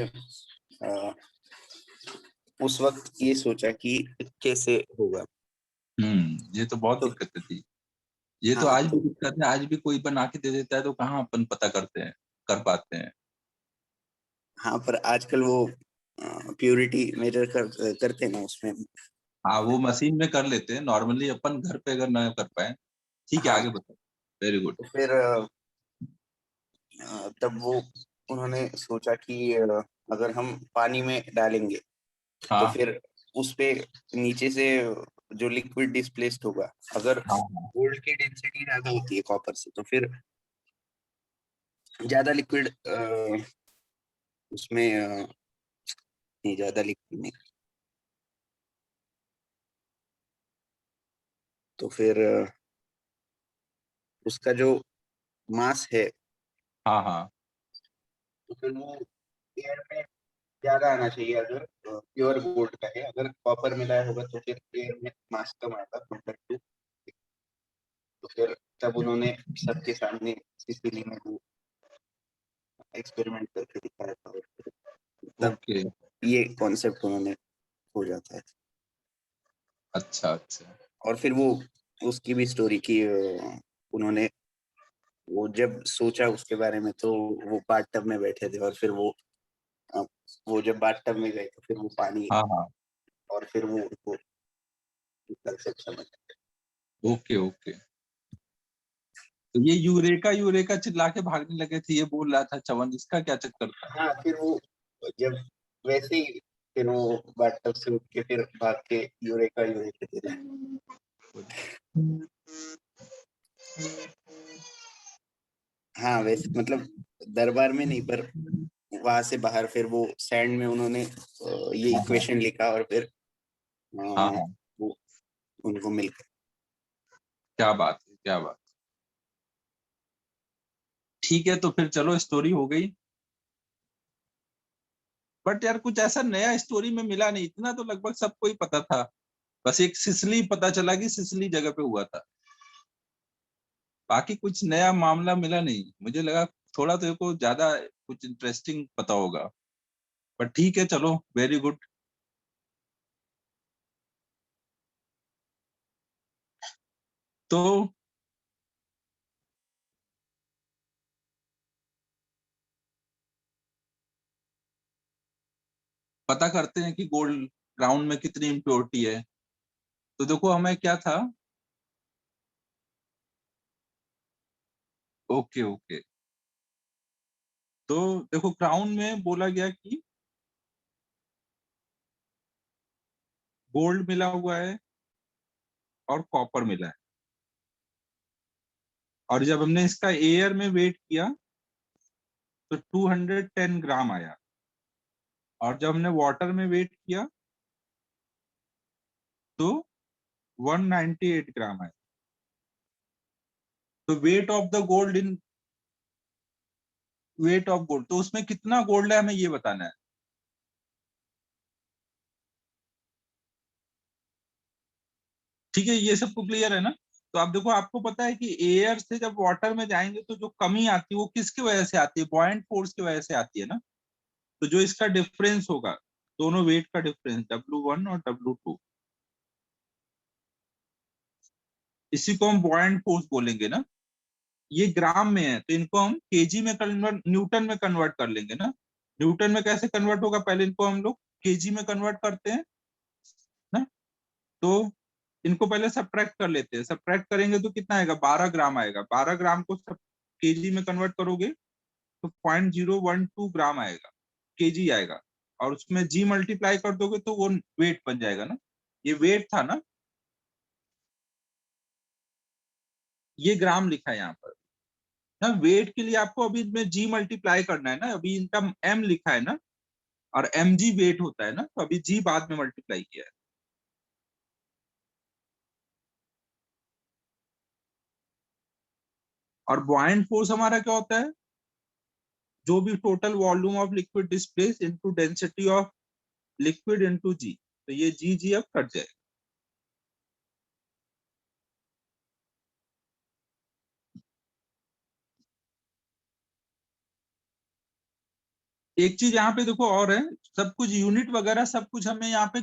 Speaker 3: अ, उस वक्त ये सोचा कि कैसे होगा।
Speaker 1: ये तो बहुत
Speaker 3: तो
Speaker 1: दिक्कत थी। ये तो
Speaker 3: हाँ,
Speaker 1: आज भी
Speaker 3: तो
Speaker 1: दिक्कत है, आज भी कोई बना के दे देता है तो कहाँ अपन पता करते हैं, कर पाते हैं।
Speaker 3: हाँ, पर आजकल वो प्योरिटी मेजर करते हैं ना उसमें।
Speaker 1: हाँ, वो मशीन में कर लेते हैं, नॉर्मली अपन घर पे अगर ना कर पाए। ठीक है,
Speaker 3: हाँ,
Speaker 1: आगे बताओ। Very good.
Speaker 3: तो फिर तब वो उन्होंने सोचा कि अगर हम पानी में डालेंगे तो
Speaker 1: हाँ
Speaker 3: फिर उस पे नीचे से जो लिक्विड डिस्प्लेस्ड होगा, अगर
Speaker 1: हाँ हाँ।
Speaker 3: गोल्ड की डेंसिटी ज्यादा होती है कॉपर से, तो फिर ज्यादा लिक्विड उसमें नहीं, ज्यादा लिक्विड नहीं। तो फिर उसका जो मास है,
Speaker 1: हाँ हाँ।
Speaker 3: तो फिर वो एयर में ज्यादा आना चाहिए अगर प्योर गोल्ड का है। अगर कॉपर मिलाया होगा तो फिर एयर में मास कम आएगा कंपेयर टू। तो फिर तब उन्होंने सबके सामने सिसिली में वो एक्सपेरिमेंट करके दिखाया था, और फिर तब
Speaker 1: ओके।
Speaker 3: ये कॉन्सेप्ट उन्होंने हो जाता है।
Speaker 1: अच्छा अच्छा।
Speaker 3: और फिर वो उसकी भी स्टोरी की, उन्होंने वो जब सोचा उसके बारे में, तो वो बाथ टब में बैठे थे और फिर वो वो जब बाथटब में गए तो फिर वो पानी
Speaker 1: हाँ हाँ,
Speaker 3: और फिर वो उनको कंसेप्ट समझ
Speaker 1: ओके ओके। तो ये यूरेका यूरेका चिल्ला के भागने लगे थे, ये बोल रहा था चवन, इसका क्या चक्कर था?
Speaker 3: हाँ फिर वो जब वैसे ही फिर वो बाथटब से उठ के फिर भाग के यूरेका यूरेका चिल्ला। हाँ वैसे मतलब दरबार में नहीं, पर वहां से बाहर फिर वो सैंड में उन्होंने ये
Speaker 1: हाँ हाँ
Speaker 3: इक्वेशन लिखा और फिर
Speaker 1: हाँ
Speaker 3: अ,
Speaker 1: हाँ,
Speaker 3: वो उनको मिल गया।
Speaker 1: क्या बात है, क्या बात। ठीक है, तो फिर चलो स्टोरी हो गई। बट यार कुछ ऐसा नया स्टोरी में मिला नहीं, इतना तो लगभग सबको ही पता था। बस एक सिसली पता चला कि सिसली जगह पे हुआ था, बाकी कुछ नया मामला मिला नहीं। मुझे लगा थोड़ा तो को ज्यादा कुछ इंटरेस्टिंग पता होगा, पर ठीक है चलो, वेरी गुड। तो पता करते हैं कि गोल्ड ग्राउंड में कितनी इम्प्योरिटी है। तो देखो हमें क्या था, ओके ओके। तो देखो क्राउन में बोला गया कि गोल्ड मिला हुआ है और कॉपर मिला है, और जब हमने इसका एयर में वेट किया तो 210 ग्राम आया, और जब हमने वाटर में वेट किया तो 198 ग्राम आया। तो wait of the gold in weight of gold, तो उसमें कितना गोल्ड है हमें ये बताना है। ठीक है, ये सब तो क्लियर है ना? तो आप देखो, आपको पता है कि एयर से जब वाटर में जाएंगे तो जो कमी आती है वो किसकी वजह से आती है? बॉयंट फोर्स की वजह से आती है ना। तो जो इसका डिफरेंस होगा, दोनों वेट का डिफरेंस W1 और W2, इसी को हम बॉयंट फोर्स बोलेंगे ना। ये ग्राम में है तो इनको हम केजी में कन्वर्ट, न्यूटन में कन्वर्ट कर लेंगे ना। न्यूटन में कैसे कन्वर्ट होगा, पहले इनको हम लोग केजी में कन्वर्ट करते हैं ना। तो इनको पहले सब्ट्रैक्ट कर लेते हैं, सब्ट्रैक्ट करेंगे तो कितना आएगा, 12 ग्राम आएगा। 12 ग्राम को सब केजी में कन्वर्ट करोगे तो 0.012 ग्राम आएगा, केजी आएगा। और उसमें जी मल्टीप्लाई कर दोगे तो वो वेट बन जाएगा ना। ये वेट था ना, ये ग्राम लिखा है यहाँ पर ना। वेट के लिए आपको अभी इसमें जी मल्टीप्लाई करना है ना, अभी इनका एम लिखा है ना, और एम जी वेट होता है ना, तो अभी जी बाद में मल्टीप्लाई किया है। और बॉयंट फोर्स हमारा क्या होता है, जो भी total volume of liquid displace into density of liquid into G, तो ये जी जी अब कट जाएगा। एक चीज यहाँ पे देखो और है, सब कुछ यूनिट वगैरह सब कुछ हमें यहाँ पे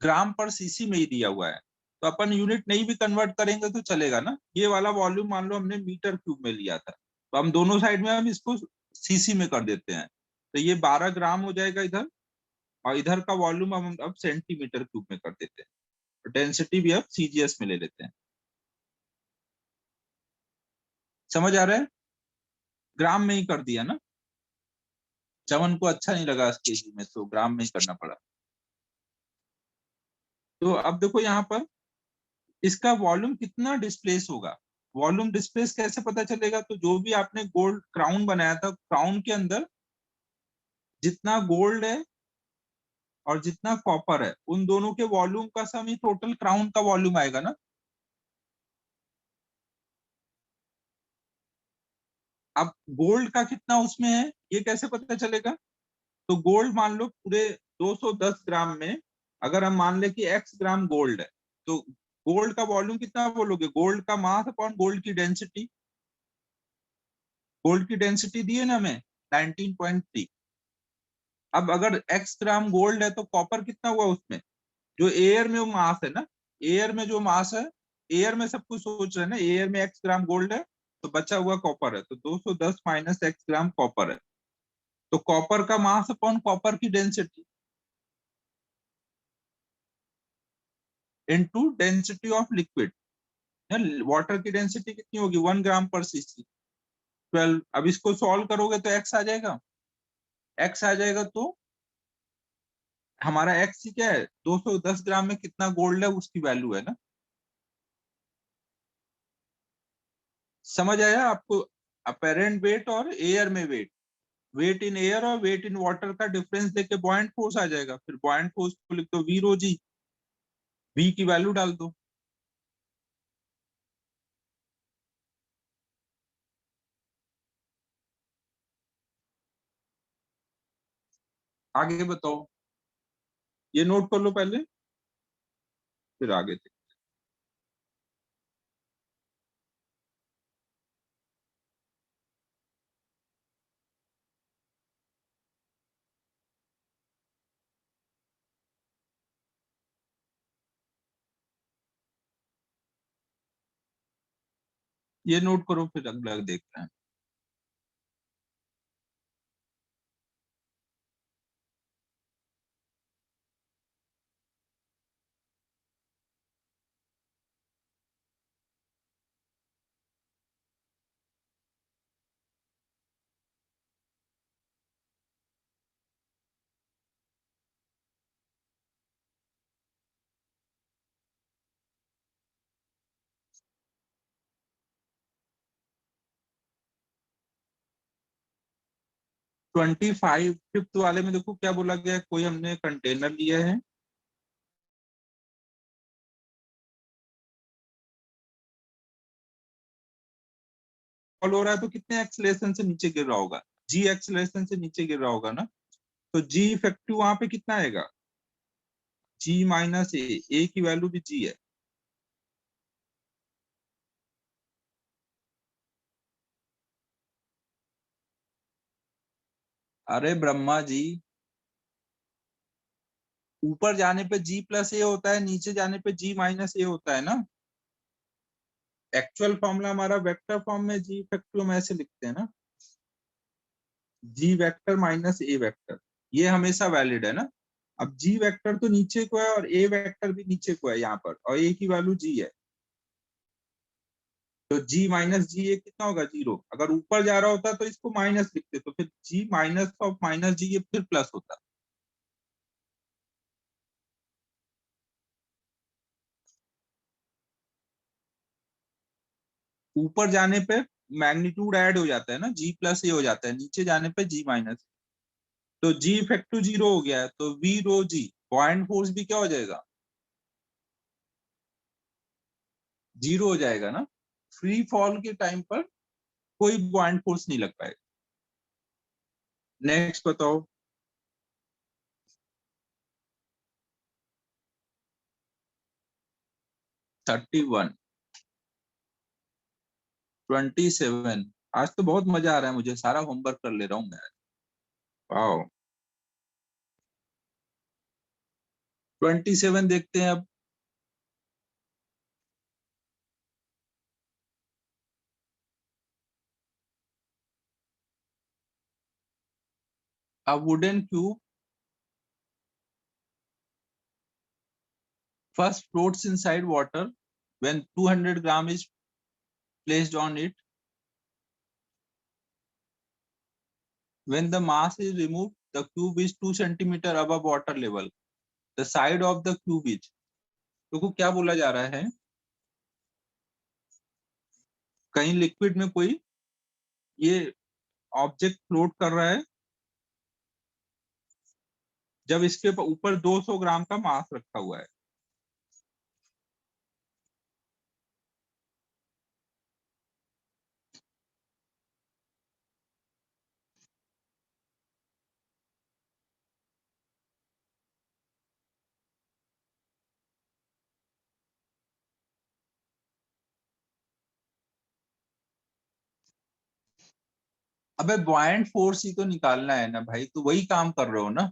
Speaker 1: ग्राम पर सीसी में ही दिया हुआ है, तो अपन यूनिट नहीं भी कन्वर्ट करेंगे तो चलेगा ना। ये वाला वॉल्यूम मान लो हमने मीटर क्यूब में लिया था, तो हम दोनों साइड में हम इसको सीसी में कर देते हैं, तो ये 12 ग्राम हो जाएगा इधर, और इधर का वॉल्यूम हम अब सेंटीमीटर क्यूब में कर देते हैं, और डेंसिटी भी अब सीजीएस में ले लेते हैं। समझ आ रहा है? ग्राम में ही कर दिया ना, चवन को अच्छा नहीं लगा केजी में तो ग्राम में ही करना पड़ा। तो अब देखो यहाँ पर इसका वॉल्यूम कितना डिस्प्लेस होगा। वॉल्यूम डिस्प्लेस कैसे पता चलेगा, तो जो भी आपने गोल्ड क्राउन बनाया था, क्राउन के अंदर जितना गोल्ड है और जितना कॉपर है, उन दोनों के वॉल्यूम का सम ही टोटल क्राउन का वॉल्यूम आएगा ना। अब गोल्ड का कितना उसमें है ये कैसे पता चलेगा, तो गोल्ड मान लो पूरे 210 ग्राम में, अगर हम मान ले कि x ग्राम गोल्ड है, तो गोल्ड का वॉल्यूम कितना बोलोगे, गोल्ड का मास अपॉन गोल्ड की डेंसिटी। गोल्ड की डेंसिटी दी है ना हमें 19.3। अब अगर x ग्राम गोल्ड है तो कॉपर कितना हुआ उसमें, जो एयर में वो मास है ना, एयर में जो मास है, एयर में सब कुछ सोच रहे हैं ना, एयर में x ग्राम गोल्ड है तो बचा हुआ कॉपर है, तो 210 माइनस x ग्राम कॉपर है, तो कॉपर का मास अपॉन कॉपर की density into density of liquid. Water की डेंसिटी कितनी होगी 1 ग्राम पर सीसी 12। अब इसको सॉल्व करोगे तो एक्स आ जाएगा, एक्स आ जाएगा तो हमारा एक्स क्या है 210 ग्राम में कितना गोल्ड है उसकी वैल्यू है ना। समझ आया आपको? अपेरेंट वेट और एयर में वेट, वेट इन एयर और वेट इन वाटर का डिफरेंस देके बॉयंट फोर्स आ जाएगा। फिर बॉयंट फोर्स को लिख दो वी रो जी, वी की वैल्यू डाल दो। आगे बताओ, ये नोट कर लो पहले फिर आगे देखो। ये नोट करो फिर अगला देखते हैं। ट्वेंटी फाइव फिफ्थ वाले में देखो क्या बोला गया है, कोई हमने कंटेनर लिया है, फॉल हो रहा है तो कितने एक्सेलरेशन से नीचे गिर रहा होगा, जी एक्सेलरेशन से नीचे गिर रहा होगा ना। तो जी इफेक्टिव वहां पे कितना आएगा, जी माइनस ए की वैल्यू भी जी है। अरे ब्रह्मा जी, ऊपर जाने पे जी प्लस ए होता है, नीचे जाने पे जी माइनस ए होता है ना। एक्चुअल फॉर्मूला हमारा वेक्टर फॉर्म में जी इफेक्टिव हम ऐसे लिखते हैं ना, जी वेक्टर माइनस ए वेक्टर, ये हमेशा वैलिड है ना। अब जी वेक्टर तो नीचे को है और ए वेक्टर भी नीचे को है यहाँ पर, और ए की वैल्यू जी है, तो जी माइनस जी ये कितना होगा 0। अगर ऊपर जा रहा होता तो इसको माइनस लिखते, तो फिर जी माइनस ऑफ माइनस जी ये फिर प्लस होता। ऊपर जाने पे मैग्नीट्यूड ऐड हो जाता है ना, जी प्लस ए हो जाता है, नीचे जाने पे जी माइनस। तो जी इफेक्टिव 0 हो गया है, तो V rho g buoyant force भी क्या हो जाएगा 0 हो जाएगा ना। फ्री फॉल के टाइम पर कोई बॉयंट फोर्स नहीं लग पाएगा। नेक्स्ट बताओ। 31, 27। आज तो बहुत मजा आ रहा है मुझे, सारा होमवर्क कर ले रहा हूँ मैं। वाओ। 27 देखते हैं अब। A wooden cube first floats inside water when 200 gram is placed on it. When the mass is removed, the cube is 2 centimeter above water level. The side of the cube is, तो क्या बोला जा रहा है, कहीं liquid में कोई ये ऑब्जेक्ट फ्लोट कर रहा है जब इसके ऊपर 200 ग्राम का मास रखा हुआ है। अबे बॉयंट फोर्स ही तो निकालना है ना भाई, तो वही काम कर रहे हो ना,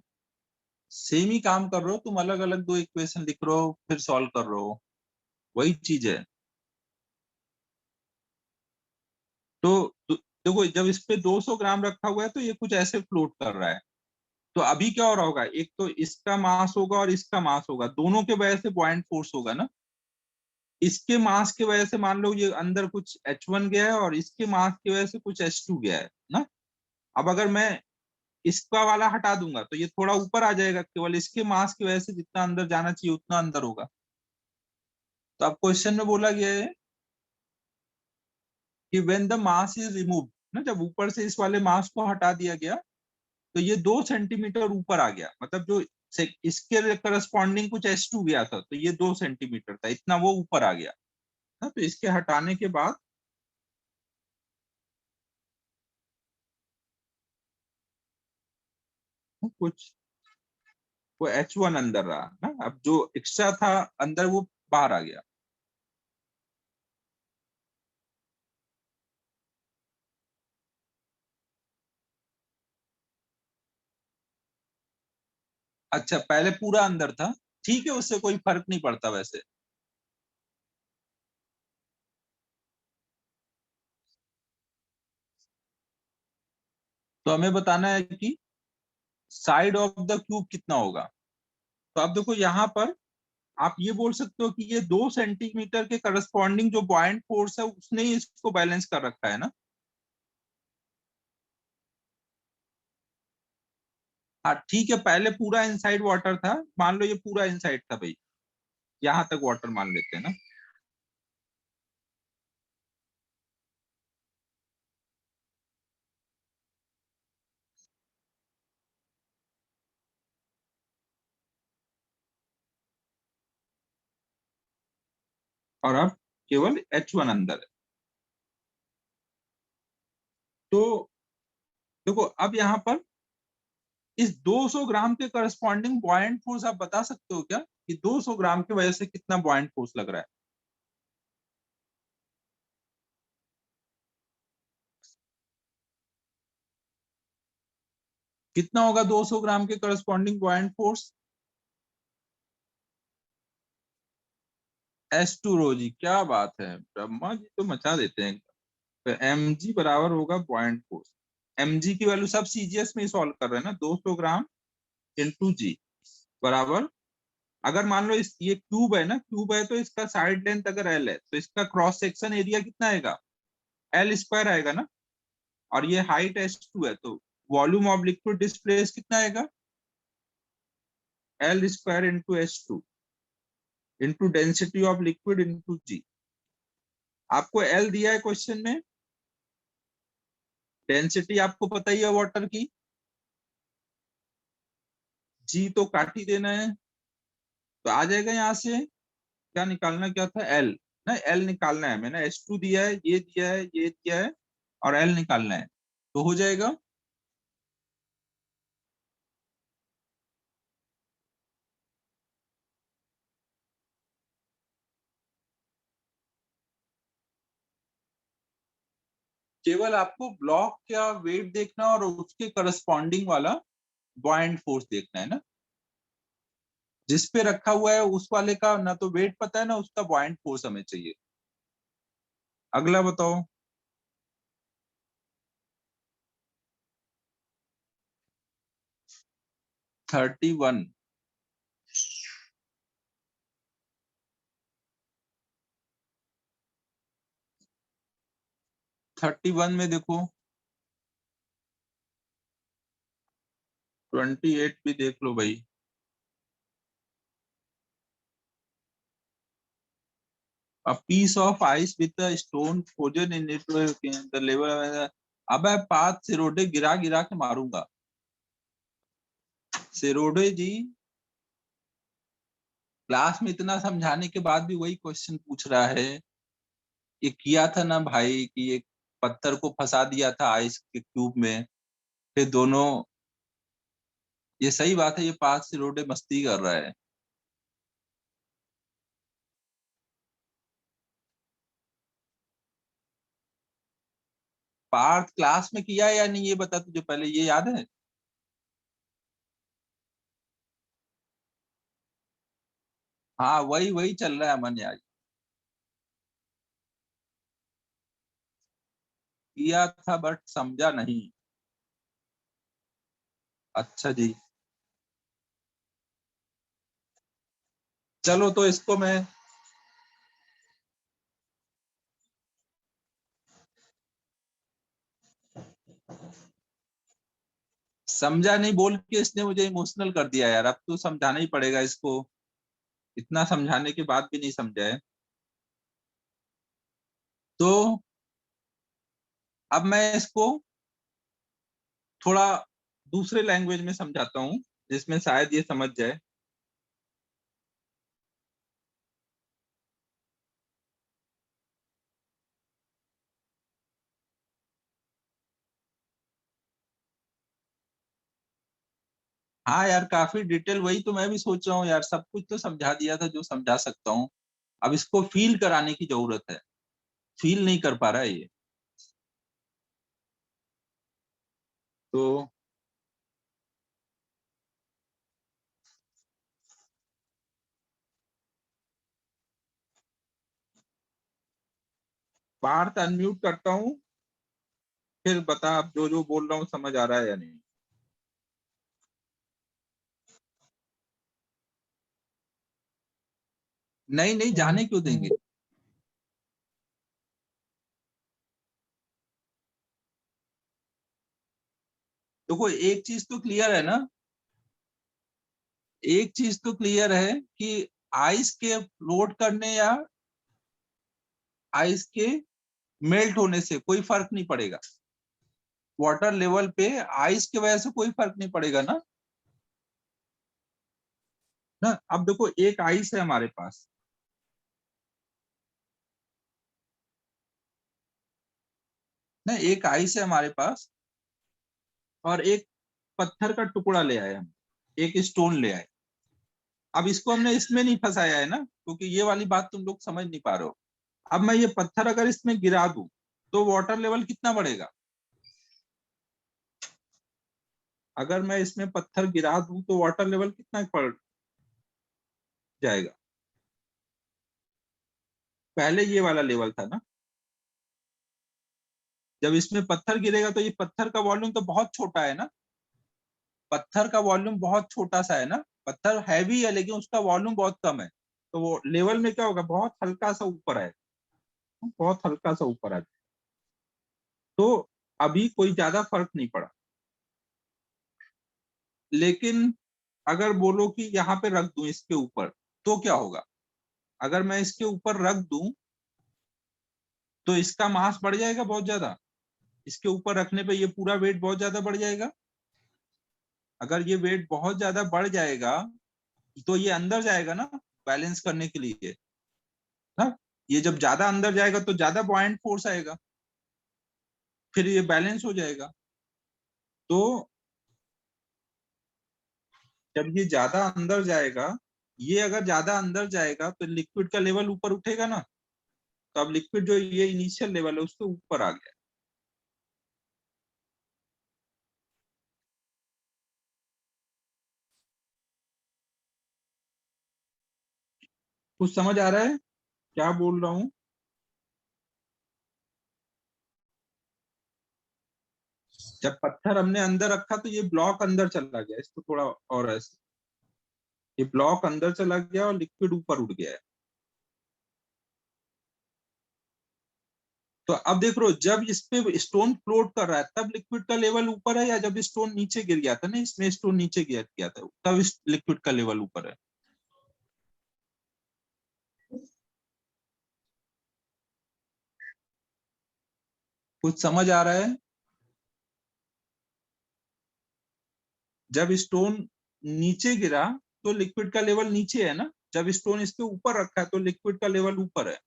Speaker 1: सेम ही काम कर रहे हो तुम, अलग अलग दो इक्वेशन लिख रहे हो फिर सॉल्व कर रहे हो, वही चीज है। तो देखो जब इस पे 200 ग्राम रखा हुआ है तो ये कुछ ऐसे फ्लोट कर रहा है। तो अभी क्या हो रहा होगा, एक तो इसका मास होगा और इसका मास होगा, दोनों के वजह से बॉइंट फोर्स होगा ना। इसके मास की वजह से मान लो ये अंदर कुछ H1 गया है और इसके मास की वजह से कुछ H2 गया है ना। अब अगर मैं इसका वाला हटा दूंगा तो ये थोड़ा ऊपर आ जाएगा, केवल इसके मास की वजह से जितना अंदर जाना चाहिए उतना अंदर होगा। तो अब क्वेश्चन में बोला गया है कि when the mass is remove ना, जब ऊपर से इस वाले मास को हटा दिया गया तो ये 2 सेंटीमीटर ऊपर आ गया, मतलब जो इसके करस्पॉन्डिंग कुछ H2 गया था तो ये 2 सेंटीमीटर था, इतना वो ऊपर आ गया ना। तो इसके हटाने के बाद कुछ वो H1 अंदर रहा ना, अब जो एक्स्ट्रा था अंदर वो बाहर आ गया। अच्छा पहले पूरा अंदर था, ठीक है, उससे कोई फर्क नहीं पड़ता वैसे। तो हमें बताना है कि साइड ऑफ द क्यूब कितना होगा। तो आप देखो यहाँ पर आप ये बोल सकते हो कि ये 2 सेंटीमीटर के करस्पॉन्डिंग जो बॉयंट फोर्स है उसने ही इसको बैलेंस कर रखा है ना। हाँ ठीक है, पहले पूरा इनसाइड वाटर था, मान लो ये पूरा इनसाइड था भाई, यहाँ तक वाटर मान लेते हैं ना। और अब केवल H1 अंदर है। तो देखो अब यहाँ पर इस 200 ग्राम के करस्पॉन्डिंग बॉयंट फोर्स आप बता सकते हो क्या कि 200 ग्राम की वजह से कितना बॉयंट फोर्स लग रहा है। कितना होगा 200 ग्राम के करस्पॉन्डिंग बॉयंट फोर्स। S2 रो जी, क्या बात है, ब्रह्मा जी तो मचा देते हैं। तो mg बराबर होगा बॉयंट फोर्स। mg की वैल्यू सब सीजीएस में ही सॉल्व कर रहे हैं ना, 200 ग्राम इंटू जी बराबर, अगर मान लो इस ये क्यूब है ना, क्यूब है तो इसका साइड लेंथ अगर L है तो इसका क्रॉस सेक्शन एरिया कितना आएगा, L स्क्वायर आएगा ना। और ये हाइट H2 है तो वॉल्यूम ऑफ लिक्विड डिस्प्लेस कितना आएगा, L square into H2 into density of liquid into G. आपको L दिया है क्वेश्चन में, डेंसिटी आपको पता ही है वाटर की, जी तो काट ही देना है। तो आ जाएगा यहाँ से, क्या निकालना क्या था, एल ना, एल निकालना है, मैंने H2 दिया है, ये दिया है, ये दिया है, और एल निकालना है तो हो जाएगा। केवल आपको ब्लॉक का वेट देखना और उसके करस्पॉन्डिंग वाला बॉयंट फोर्स देखना है ना, जिस पे रखा हुआ है उस वाले का ना तो वेट पता है ना उसका बॉयंट फोर्स हमें चाहिए। अगला बताओ। 31। 31 में देखो, 28 भी देख लो भाई। A piece of ice with a stone frozen in it the level। अब पाथ सिरोडे गिरा गिरा के मारूंगा। सिरोडे जी क्लास में इतना समझाने के बाद भी वही क्वेश्चन पूछ रहा है। ये किया था ना भाई कि एक पत्थर को फंसा दिया था आइस के क्यूब में, फिर दोनों, ये सही बात है, ये पाथ सिरोडे मस्ती कर रहा है। पार्थ क्लास में किया या नहीं ये बता, तुझे पहले ये याद है। हाँ वही वही चल रहा है अमन यार। किया था बट समझा नहीं। अच्छा जी, चलो तो इसको मैं समझा नहीं बोल के इसने मुझे इमोशनल कर दिया यार। अब तो समझाना ही पड़ेगा इसको, इतना समझाने के बाद भी नहीं समझा है। तो अब मैं इसको थोड़ा दूसरे लैंग्वेज में समझाता हूँ जिसमें शायद ये समझ जाए। हाँ यार, काफी डिटेल, वही तो मैं भी सोच रहा हूँ यार, सब कुछ तो समझा दिया था जो समझा सकता हूँ। अब इसको फील कराने की जरूरत है, फील नहीं कर पा रहा है ये। तो पार्थ अनम्यूट करता हूँ, फिर बता अब जो जो बोल रहा हूँ समझ आ रहा है या नहीं। नहीं नहीं, जाने क्यों देंगे। देखो एक चीज तो क्लियर है ना, एक चीज तो क्लियर है कि आइस के फ्लोट करने या आइस के मेल्ट होने से कोई फर्क नहीं पड़ेगा। वाटर लेवल पे आइस की वजह से कोई फर्क नहीं पड़ेगा ना। ना अब देखो, एक आइस है हमारे पास, ना एक आइस है हमारे पास, और एक पत्थर का टुकड़ा ले आए हम, एक स्टोन ले आए। अब इसको हमने इसमें नहीं फंसाया है ना, क्योंकि ये वाली बात तुम लोग समझ नहीं पा रहे हो। अब मैं ये पत्थर अगर इसमें गिरा दूं तो वाटर लेवल कितना बढ़ेगा। अगर मैं इसमें पत्थर गिरा दूं तो वाटर लेवल कितना बढ़ जाएगा। पहले ये वाला लेवल था ना, जब इसमें पत्थर गिरेगा तो ये पत्थर का वॉल्यूम तो बहुत छोटा है ना, पत्थर का वॉल्यूम बहुत छोटा सा है ना। पत्थर हैवी है लेकिन उसका वॉल्यूम बहुत कम है, तो वो लेवल में क्या होगा, बहुत हल्का सा ऊपर है, बहुत हल्का सा ऊपर है। तो अभी कोई ज्यादा फर्क नहीं पड़ा। लेकिन अगर बोलो कि यहाँ पे रख दूं इसके ऊपर, तो क्या होगा। अगर मैं इसके ऊपर रख दूं तो इसका मास बढ़ जाएगा बहुत ज्यादा, इसके ऊपर रखने पे ये पूरा वेट बहुत ज्यादा बढ़ जाएगा। अगर ये वेट बहुत ज्यादा बढ़ जाएगा तो ये अंदर जाएगा ना बैलेंस करने के लिए ना। ये जब ज्यादा अंदर जाएगा तो ज्यादा बॉयंट फोर्स आएगा, फिर ये बैलेंस हो जाएगा। तो जब ये ज्यादा अंदर जाएगा, ये अगर ज्यादा अंदर जाएगा तो लिक्विड का लेवल ऊपर उठेगा ना। तो अब लिक्विड जो ये इनिशियल लेवल है उससे ऊपर आ गया। कुछ समझ आ रहा है क्या बोल रहा हूँ। जब पत्थर हमने अंदर रखा तो ये ब्लॉक अंदर चला गया, इसको थोड़ा और ऐसे, ये ब्लॉक अंदर चला गया और लिक्विड ऊपर उठ गया है। तो अब देख लो, जब इस पे स्टोन फ्लोट कर रहा है तब लिक्विड का लेवल ऊपर है, या जब स्टोन नीचे गिर गया था ना, इसमें स्टोन नीचे गिर गया था तब इस लिक्विड का लेवल ऊपर है। कुछ समझ आ रहा है। जब स्टोन नीचे गिरा तो लिक्विड का लेवल नीचे है ना, जब स्टोन इसके ऊपर रखा है तो लिक्विड का लेवल ऊपर है।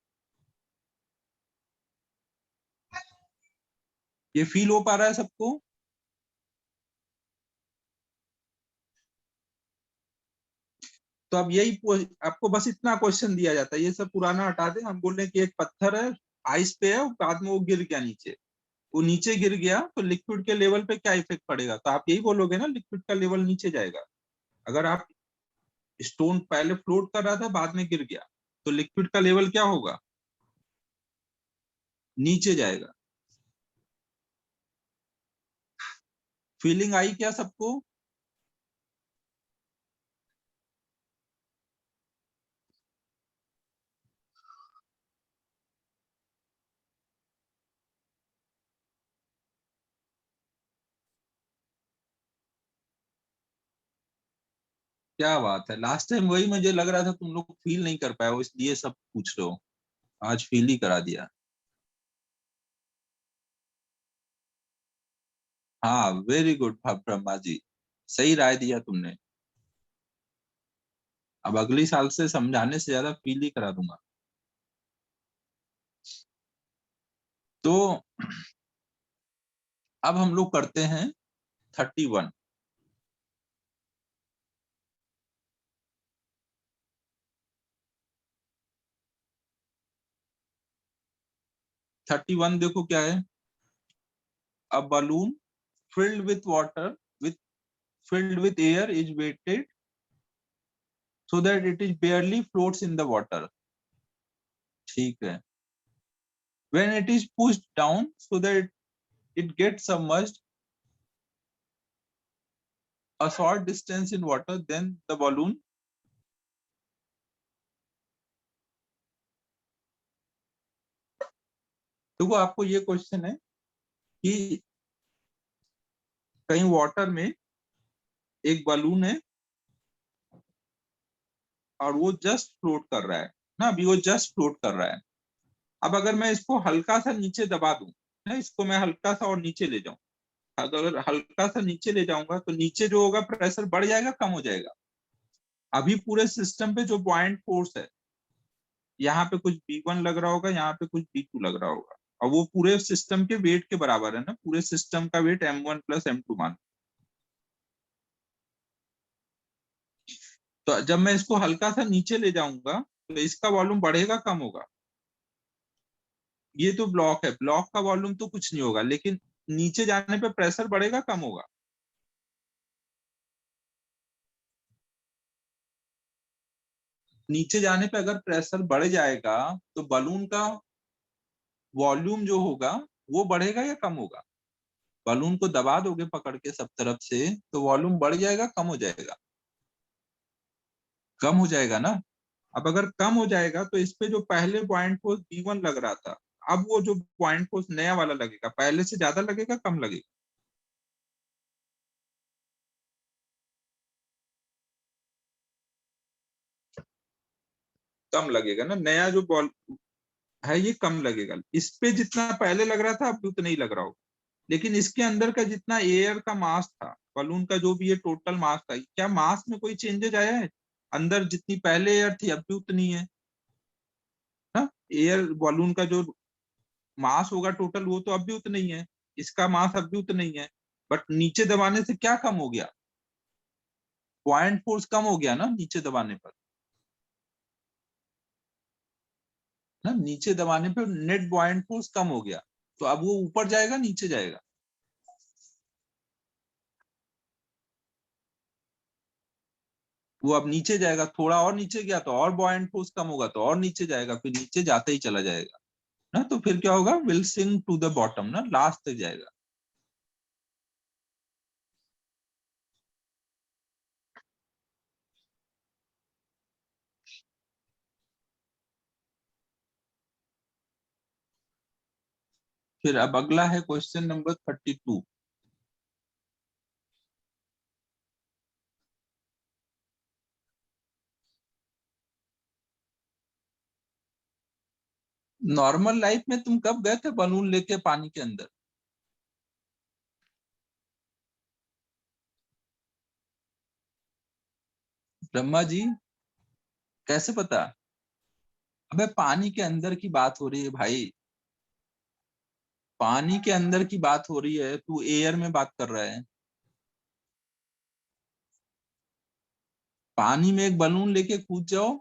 Speaker 1: ये फील हो पा रहा है सबको। तो अब यही आपको बस इतना क्वेश्चन दिया जाता है, ये सब पुराना हटा दे, हम बोल रहे हैं कि एक पत्थर है, आइस पे है, बाद में वो गिर गया नीचे, वो नीचे गिर गया तो लिक्विड के लेवल पे क्या इफेक्ट पड़ेगा, तो आप यही बोलोगे ना, लिक्विड का लेवल नीचे जाएगा। अगर आप स्टोन पहले फ्लोट कर रहा था बाद में गिर गया तो लिक्विड का लेवल क्या होगा, नीचे जाएगा। फीलिंग आई क्या सबको? क्या बात है, लास्ट टाइम वही मुझे लग रहा था तुम लोग फील नहीं कर पाए हो, इसलिए सब पूछ रहे हो। आज फील ही करा दिया। हाँ, वेरी गुड ब्रह्मा जी, सही राय दिया तुमने। अब अगली साल से समझाने से ज्यादा फील ही करा दूंगा। तो अब हम लोग करते हैं 31। 31 देखो क्या है। अ balloon filled with water with filled with air is weighted so that it is barely floats in the water। ठीक है। When it is pushed down so that it gets submerged a short distance in water, then the balloon। देखो आपको ये question है कि कहीं water में एक बलून है और वो जस्ट फ्लोट कर रहा है ना, अभी वो जस्ट फ्लोट कर रहा है। अब अगर मैं इसको हल्का सा नीचे दबा दूं ना, इसको मैं हल्का सा और नीचे ले जाऊं, अगर हल्का सा नीचे ले जाऊंगा तो नीचे जो होगा प्रेशर बढ़ जाएगा कम हो जाएगा? अभी पूरे सिस्टम पे जो पॉइंट फोर्स है, यहाँ पे कुछ B1 लग रहा होगा, यहाँ पे कुछ B2 लग रहा होगा, और वो पूरे सिस्टम के वेट के बराबर है ना, पूरे सिस्टम का वेट M1 प्लस M2 मान। तो जब मैं इसको हल्का सा नीचे ले जाऊंगा तो इसका वॉल्यूम बढ़ेगा कम होगा? ये तो ब्लॉक है, ब्लॉक का वॉल्यूम तो कुछ नहीं होगा, लेकिन नीचे जाने पे प्रेशर बढ़ेगा कम होगा? नीचे जाने पे अगर प्रेशर बढ़ जाएगा तो बलून का वॉल्यूम जो होगा वो बढ़ेगा या कम होगा? बलून को दबा दोगे पकड़ के सब तरफ से तो वॉल्यूम बढ़ जाएगा कम हो जाएगा? कम हो जाएगा ना। अब अगर कम हो जाएगा तो इस पे जो पहले पॉइंट फोर्स B1 लग रहा था, अब वो जो पॉइंट फोर्स नया वाला लगेगा, पहले से ज्यादा लगेगा कम लगेगा? कम लगेगा ना, नया जो बॉल है ये कम लगेगा। इस पे जितना पहले लग रहा था अब भी उतना ही लग रहा होगा, लेकिन इसके अंदर का जितना एयर का मास था, बलून का जो भी ये टोटल मास था, क्या मास में कोई चेंजेस आया है? अंदर जितनी पहले एयर थी अब भी उतनी है ना। एयर बलून का जो मास होगा टोटल वो तो अब भी उतना ही है, इसका मास अब भी उतना ही है। बट नीचे दबाने से क्या कम हो गया? पॉइंट फोर्स कम हो गया ना नीचे दबाने पर, ना नीचे दबाने पर नेट पॉइंट फोर्स कम हो गया। तो अब वो ऊपर जाएगा नीचे जाएगा? वो अब नीचे जाएगा, थोड़ा और नीचे गया तो और बॉयंट फोर्स कम होगा तो और नीचे जाएगा, फिर नीचे जाते ही चला जाएगा ना। तो फिर क्या होगा, will sink to the bottom ना, लास्ट तक जाएगा। फिर अब अगला है क्वेश्चन नंबर 32। नॉर्मल लाइफ में तुम कब गए थे बलून लेके पानी के अंदर? ब्रह्मा जी, कैसे पता? अबे पानी के अंदर की बात हो रही है भाई, पानी के अंदर की बात हो रही है, तू एयर में बात कर रहा है। पानी में एक बलून लेके कूद जाओ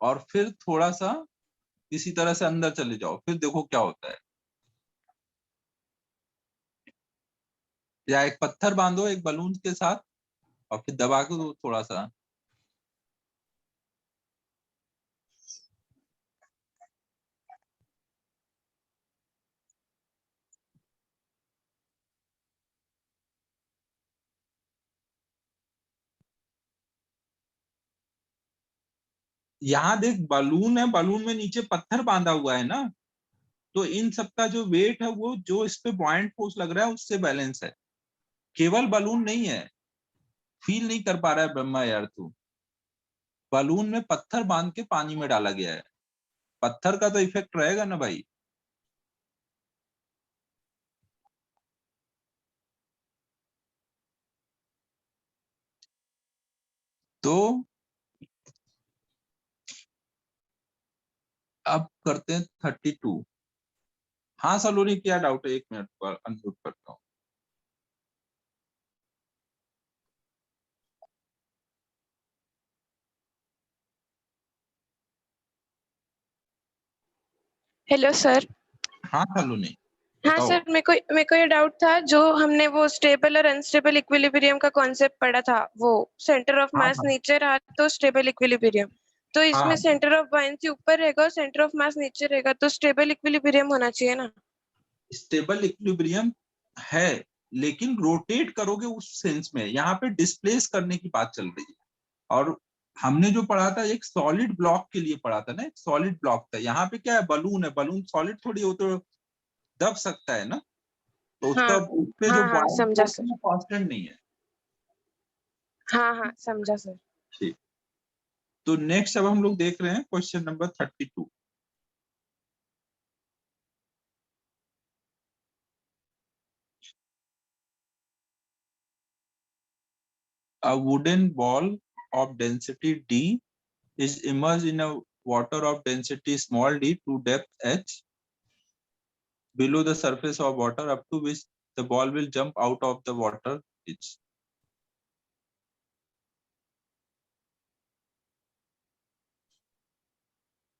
Speaker 1: और फिर थोड़ा सा किसी तरह से अंदर चले जाओ, फिर देखो क्या होता है। या एक पत्थर बांधो एक बलून के साथ और फिर दबा के दो थोड़ा सा। यहाँ देख बलून है, बलून में नीचे पत्थर बांधा हुआ है ना, तो इन सबका जो वेट है वो जो इस पे पॉइंट फोर्स लग रहा है उससे बैलेंस है, केवल बलून नहीं है। फील नहीं कर पा रहा है ब्रह्मा यार तू, बलून में पत्थर बांध के पानी में डाला गया है, पत्थर का तो इफेक्ट रहेगा ना भाई। तो अब करते हैं 32। हाँ सलोनी, क्या डाउट है? एक मिनट पर अनम्यूट करता हूँ।
Speaker 4: Hello sir.
Speaker 1: हाँ सलोनी
Speaker 4: हाँ
Speaker 1: बताओ।
Speaker 4: सर, मेरे को ये डाउट था, जो हमने वो स्टेबल और अनस्टेबल इक्विलिब्रियम का कॉन्सेप्ट पढ़ा था, वो सेंटर ऑफ
Speaker 1: हाँ
Speaker 4: मास
Speaker 1: हाँ
Speaker 4: नीचे रहा तो स्टेबल इक्विलिब्रियम, तो इसमें
Speaker 1: हाँ,
Speaker 4: सेंटर ऑफ बायन्सी ऊपर रहेगा और सेंटर ऑफ मास नीचे रहेगा, तो स्टेबल इक्विलिब्रियम होना चाहिए ना।
Speaker 1: स्टेबल इक्विलिब्रियम है, लेकिन रोटेट करोगे उस सेंस में, यहाँ पे डिस्प्लेस करने की बात चल रही है। और हमने जो पढ़ा था एक सॉलिड ब्लॉक के लिए पढ़ा था ना, एक सॉलिड ब्लॉक था। यहाँ पे क्या है, बलून है, बलून सॉलिड थोड़ी हो तो दब सकता है ना, तो उसका
Speaker 4: हाँ
Speaker 1: उस पे जो
Speaker 4: हाँ हाँ,
Speaker 1: बॉइंट
Speaker 4: समझा
Speaker 1: फोर्स
Speaker 4: सर।
Speaker 1: है वो कांस्टेंट नहीं है।
Speaker 4: हाँ हाँ, समझा सर।
Speaker 1: ठीक, तो नेक्स्ट अब हम लोग देख रहे हैं question number 32। A wooden ball of density d is immersed in a water of density small d to depth h below the surface of water, up to which the ball will jump out of the water is।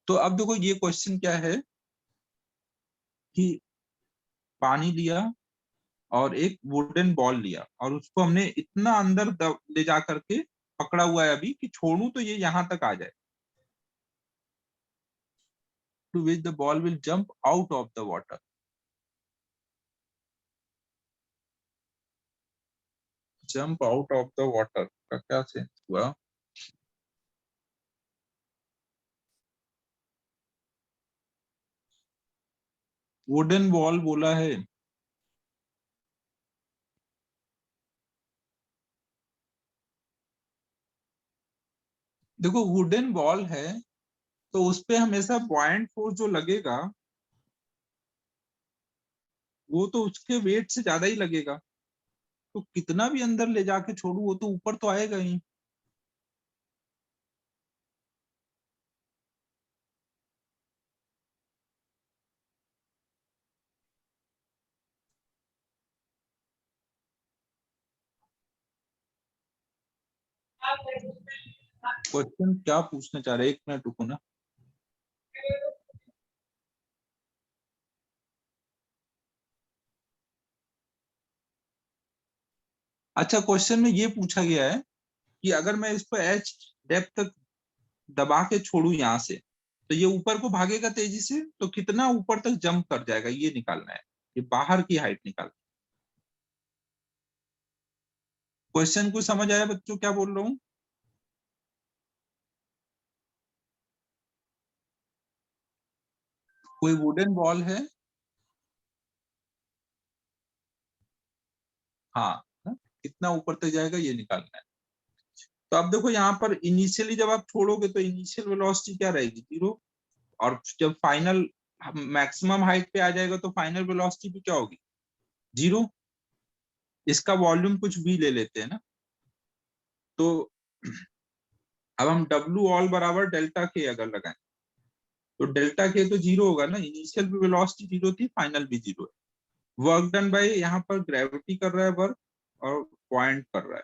Speaker 1: तो अब देखो ये question क्या है कि पानी लिया और एक वुडन बॉल लिया और उसको हमने इतना अंदर ले जा करके पकड़ा हुआ है अभी कि छोड़ू तो ये यहां तक आ जाए, to which the ball will jump out of the water. Jump out of the water का क्या सेंस हुआ? वुडन बॉल बोला है, देखो वुडन बॉल है तो उसपे हमेशा पॉइंट फोर्स जो लगेगा वो तो उसके वेट से ज्यादा ही लगेगा, तो कितना भी अंदर ले जाके छोड़ू वो तो ऊपर तो आएगा ही। क्वेश्चन क्या पूछना चाह रहे हैं, एक मिनट रुको ना। अच्छा, क्वेश्चन में ये पूछा गया है कि अगर मैं इसको एच डेप्थ तक दबा के छोड़ू यहाँ से, तो ये ऊपर को भागेगा तेजी से, तो कितना ऊपर तक जंप कर जाएगा ये निकालना है, ये बाहर की हाइट निकालना। क्वेश्चन को समझ आया बच्चों क्या बोल रहा हूँ? कोई वुडन बॉल है, हाँ ना? कितना ऊपर तक जाएगा ये निकालना है। तो अब देखो यहाँ पर इनिशियली जब आप छोड़ोगे तो इनिशियल वेलोसिटी क्या रहेगी, 0, और जब फाइनल मैक्सिमम हाइट पे आ जाएगा तो फाइनल वेलोसिटी भी क्या होगी, 0। इसका वॉल्यूम कुछ भी ले लेते हैं ना, तो अब हम डब्ल्यू ऑल बराबर डेल्टा के अगर लगाएं तो डेल्टा के तो 0 होगा ना, इनिशियल भी वेलोसिटी 0 थी, फाइनल भी 0 है। वर्क डन बाय, यहाँ पर ग्रेविटी कर रहा है वर्क और पॉइंट कर रहा है।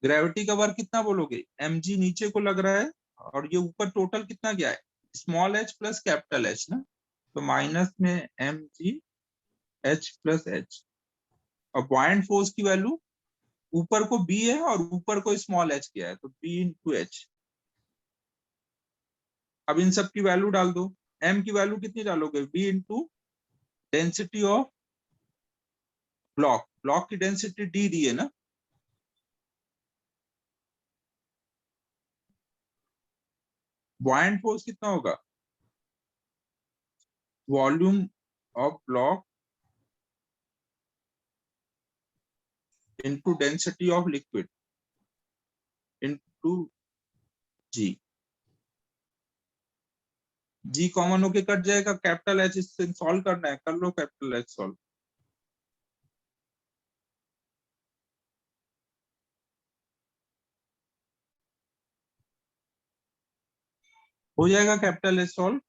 Speaker 1: ग्रेविटी का वर्क कितना बोलोगे, mg नीचे को लग रहा है और ये ऊपर टोटल कितना गया है, small h plus capital H ना, तो माइनस में mg h प्लस h। और पॉइंट फोर्स की वैल्यू ऊपर को b है और ऊपर को स्मॉल h किया है, तो b इंटू h। अब इन सब की वैल्यू डाल दो, m की वैल्यू कितनी डालोगे, b into density of block, block की डेंसिटी d दी है ना, buoyant force कितना होगा? Volume of block into density of liquid into g। g common होके कट जाएगा, कैपिटल एच इससे सॉल्व करना है, कर लो कैपिटल एच सॉल्व। हो जाएगा कैपिटल एच सॉल्व।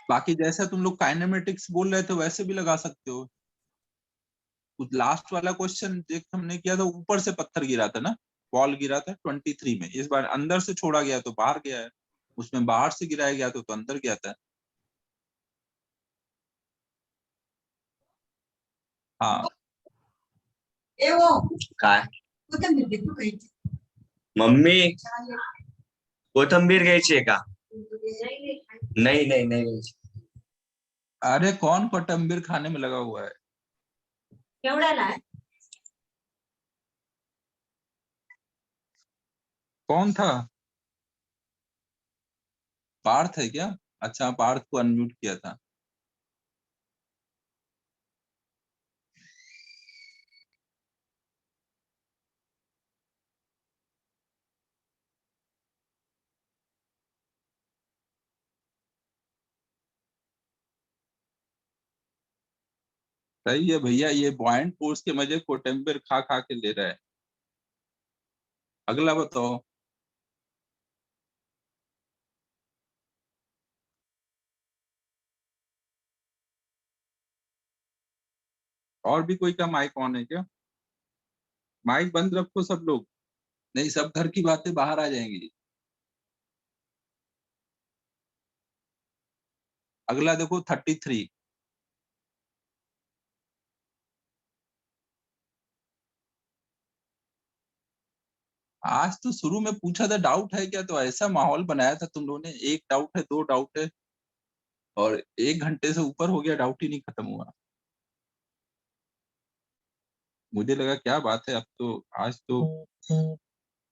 Speaker 1: बाकी जैसा तुम लोग काइनेमेटिक्स बोल रहे थे वैसे भी लगा सकते हो। लास्ट वाला क्वेश्चन देख हमने किया था, ऊपर से पत्थर गिरा था ना, बॉल गिरा था 23 में, इस बार अंदर से छोड़ा गया तो बाहर गया है, उसमें बाहर से गिराया गया तो अंदर गया था। हाँ
Speaker 5: काय मम्मी कोथंबीर घ्यायची आहे का? नहीं नहीं नहीं घ्यायची।
Speaker 1: अरे कौन कोटंबीर खाने में लगा हुआ है?
Speaker 6: केवढ्याला आहे?
Speaker 1: कौन था? पार्थ है क्या? अच्छा, पार्थ को अनम्यूट किया था। सही है भैया, ये बॉयंट फोर्स के मजे कोटंबीर खा खा के ले रहा है। अगला बताओ। और भी कोई का माइक ऑन है क्या? माइक बंद रखो सब लोग, नहीं सब घर की बातें बाहर आ जाएंगी। अगला देखो 33। आज तो शुरू में पूछा था डाउट है क्या, तो ऐसा माहौल बनाया था तुम लोगों ने, एक डाउट है, दो डाउट है, और 1 घंटे से ऊपर हो गया, डाउट ही नहीं खत्म हुआ। मुझे लगा क्या बात है, अब तो आज तो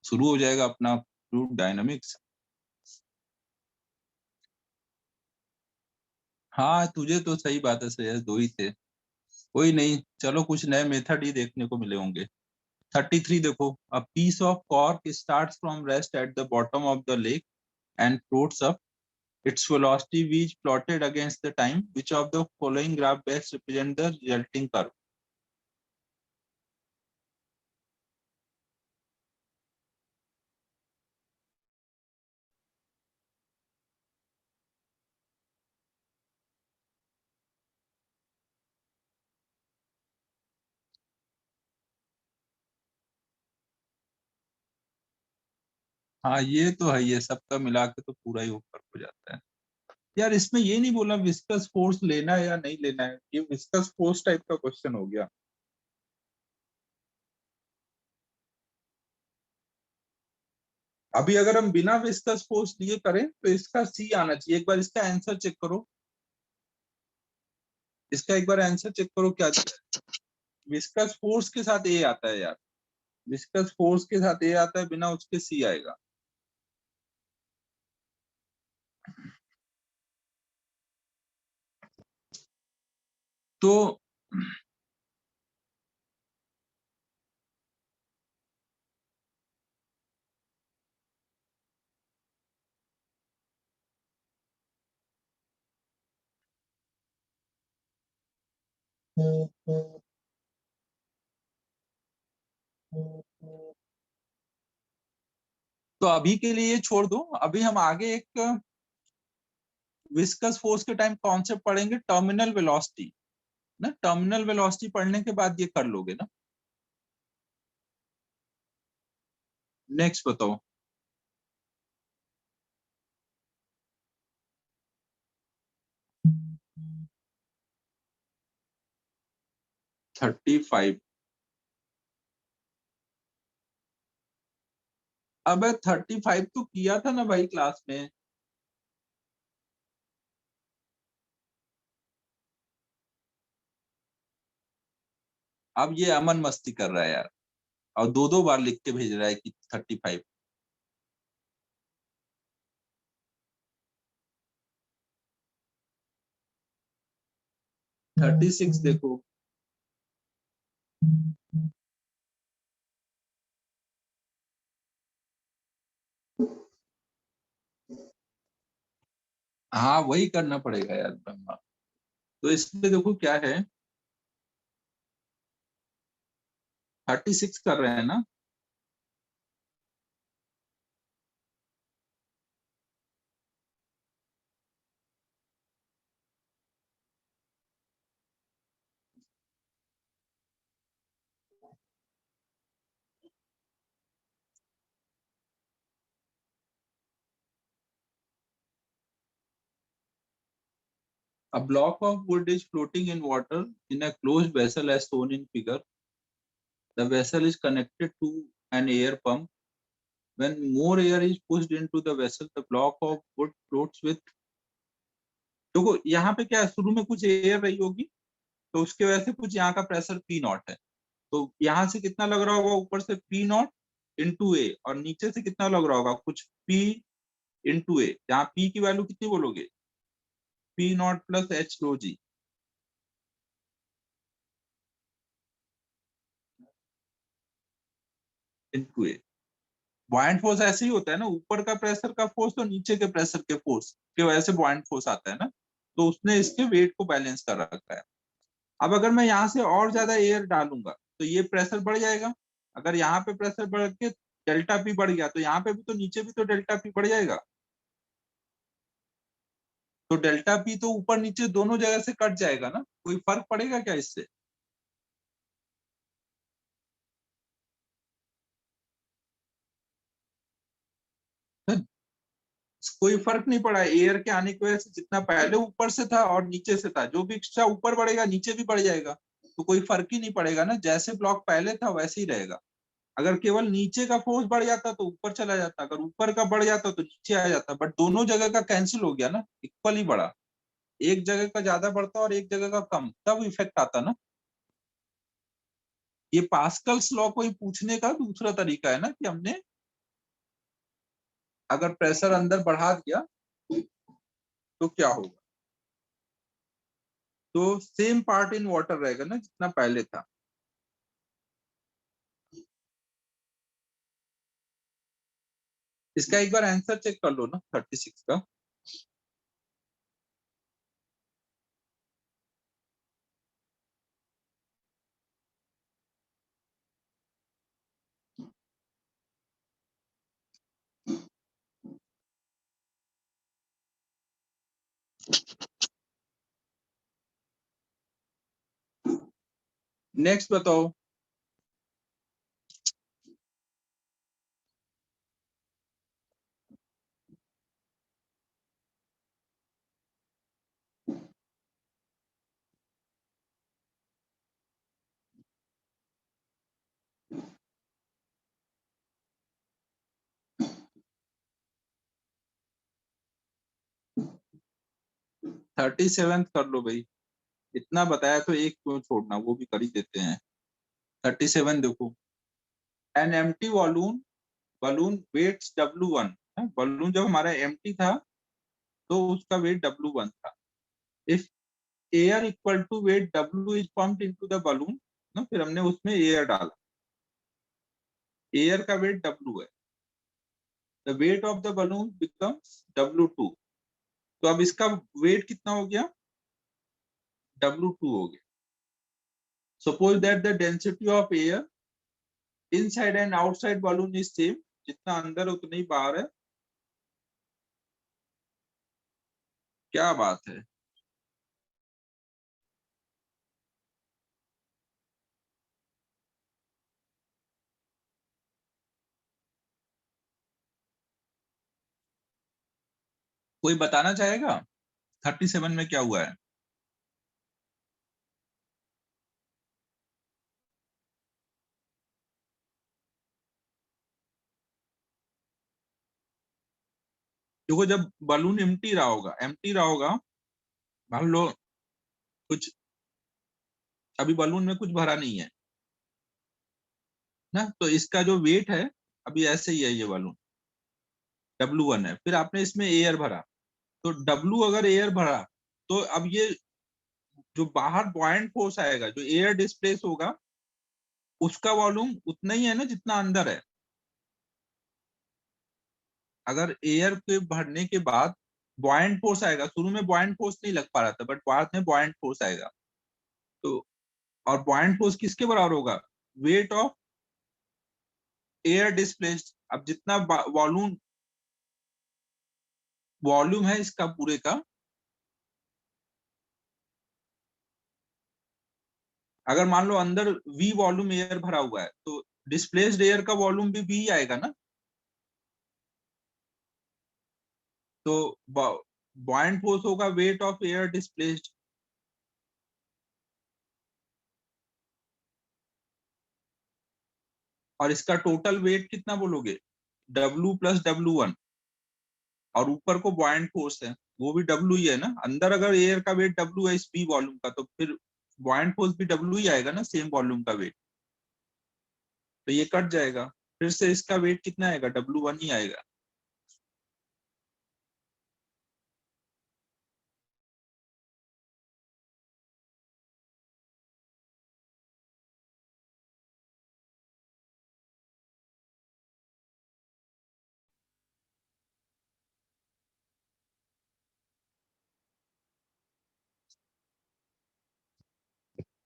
Speaker 1: शुरू हो जाएगा अपना फ्लूइड डायनामिक्स। हाँ तुझे तो सही बात है, सही 2 ही थे, कोई नहीं, चलो कुछ नए मेथड ही देखने को मिले होंगे। 33 देखो, a piece of cork starts from rest at the bottom of the lake and floats up, its velocity is plotted against the time, which of the following graph best represent the resulting curve? हाँ ये तो है, ये सबका मिला के तो पूरा ही ऊपर हो जाता है। यार इसमें ये नहीं बोला विस्कस फोर्स लेना है या नहीं लेना है, ये विस्कस फोर्स टाइप का क्वेश्चन हो गया। अभी अगर हम बिना विस्कस फोर्स लिए करें तो इसका सी आना चाहिए। एक बार इसका आंसर चेक करो, इसका एक बार आंसर चेक करो क्या विस्कस फोर्स के साथ ए आता है यार, विस्कस फोर्स के साथ ए आता है, बिना उसके सी आएगा। तो तो अभी के लिए ये छोड़ दो, अभी हम आगे एक विस्कस फोर्स के टाइम कॉन्सेप्ट पढ़ेंगे, टर्मिनल वेलोसिटी ना, टर्मिनल वेलोसिटी पढ़ने के बाद ये कर लोगे ना। नेक्स्ट बताओ। 35। अबे 35 तो किया था ना भाई क्लास में। अब ये अमन मस्ती कर रहा है यार, और 2-2 बार लिख के भेज रहा है कि 35। 36 देखो, हाँ वही करना पड़ेगा यार ब्रह्मा। तो इसमें देखो क्या है, 36 कर रहे हैं ना, a block of wood is floating in water in a closed vessel as shown in figure. The vessel is connected to an air pump. When more air is pushed into the vessel, the block of wood floats with, देखो यहाँ पे क्या है, शुरू में कुछ air रही होगी, तो उसके वजह से कुछ यहाँ का प्रेशर पी नॉट है, तो यहाँ से कितना लग रहा होगा, ऊपर से पी नॉट इंटू ए, और नीचे से कितना लग रहा होगा, कुछ पी इंटू ए, जहाँ पी की वैल्यू कितनी बोलोगे, P not plus h rho g, into A. Buoyant force ऐसे ही होता है ना, ऊपर का प्रेशर का फोर्स तो नीचे के प्रेशर के फोर्स की वजह से बॉयंट फोर्स आता है ना, तो उसने इसके वेट को बैलेंस कर रखा है। अब अगर मैं यहाँ से और ज्यादा एयर डालूंगा तो ये प्रेशर बढ़ जाएगा, अगर यहाँ पे प्रेशर बढ़ के डेल्टा पी बढ़ गया तो यहाँ पे भी तो नीचे भी तो डेल्टा पी बढ़ जाएगा, तो डेल्टा पी तो ऊपर नीचे दोनों जगह से कट जाएगा ना, कोई फर्क पड़ेगा क्या इससे? कोई फर्क नहीं पड़ा, एयर के आने की वजह से जितना पहले ऊपर से था और नीचे से था, जो भी एक्स्ट्रा ऊपर बढ़ेगा नीचे भी बढ़ जाएगा, तो कोई फर्क ही नहीं पड़ेगा ना, जैसे ब्लॉक पहले था वैसे ही रहेगा। अगर केवल नीचे का फोर्स बढ़ जाता तो ऊपर चला जाता, अगर ऊपर का बढ़ जाता तो नीचे आ जाता, बट दोनों जगह का कैंसिल हो गया ना, इक्वली बढ़ा, एक जगह का ज्यादा बढ़ता और एक जगह का कम, तब इफेक्ट आता ना। ये पास्कल्स लॉ को ही पूछने का दूसरा तरीका है ना, कि हमने अगर प्रेशर अंदर बढ़ा दिया तो क्या होगा, तो सेम पार्ट इन वाटर रहेगा ना जितना पहले था। इसका एक बार आंसर चेक कर लो ना 36 का। नेक्स्ट बताओ। थर्टी सेवन कर लो भाई, इतना बताया तो एक क्यों छोड़ना, वो भी कर ही देते हैं। 37 देखो, an empty balloon weighs W1, balloon जब हमारा एम्प्टी था तो उसका वेट W1 था। If air equal to weight W is pumped into the balloon ना, फिर हमने उसमें एयर डाला, एयर का वेट W है, the weight of the balloon becomes W2, तो अब इसका वेट कितना हो गया, W2 हो गया। Suppose that the density of air inside and outside balloon is same, जितना अंदर उतना ही बाहर है, क्या बात है। कोई बताना चाहेगा 37 में क्या हुआ है? देखो जब बलून एम्प्टी रहा होगा, मान लो कुछ अभी बलून में कुछ भरा नहीं है, ना। तो इसका जो वेट है अभी ऐसे ही है, ये वॉल्यूम W1 है। फिर आपने इसमें एयर भरा, तो W अगर एयर भरा तो अब ये जो बाहर बॉयंट फोर्स आएगा, जो एयर डिस्प्लेस होगा, उसका वॉल्यूम उतना ही है ना जितना अंदर है। अगर एयर के भरने के बाद बॉयंट फोर्स आएगा, शुरू में बॉयंट फोर्स नहीं लग पा रहा था, बट बाद में बॉयंट फोर्स आएगा, तो और बॉयंट फोर्स किसके बराबर होगा? Weight of air displaced. अब जितना वॉल्यूम वॉल्यूम है इसका पूरे का, अगर मान लो अंदर V वॉल्यूम एयर भरा हुआ है, तो डिस्प्लेस्ड एयर का वॉल्यूम भी V आएगा ना। तो बॉयंट फोर्स होगा वेट ऑफ एयर डिस्प्लेस्ड। और इसका टोटल वेट कितना बोलोगे? W प्लस W1, और ऊपर को बॉयंट फोर्स है वो भी W ही है ना। अंदर अगर एयर का वेट W है इस V वॉल्यूम का, तो फिर बॉयंट फोर्स भी W ही आएगा ना, सेम वॉल्यूम का वेट। तो ये कट जाएगा, फिर से इसका वेट कितना आएगा? W1 ही आएगा।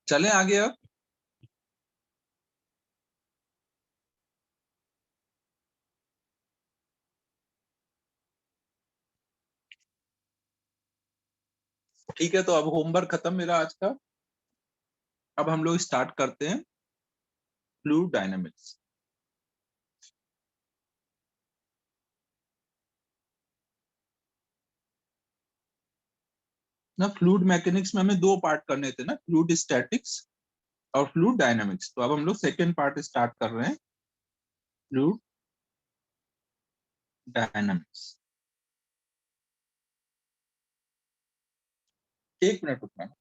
Speaker 1: चले आगे अब। ठीक है, तो अब होमवर्क खत्म मेरा आज का। अब हम लोग स्टार्ट करते हैं फ्लूइड डायनामिक्स। ना फ्लूइड मैकेनिक्स में हमें दो पार्ट करने थे ना, फ्लूइड स्टैटिक्स और फ्लूइड डायनामिक्स। तो अब हम लोग सेकेंड पार्ट स्टार्ट कर रहे हैं, फ्लूइड डायनामिक्स। एक मिनट रुकना।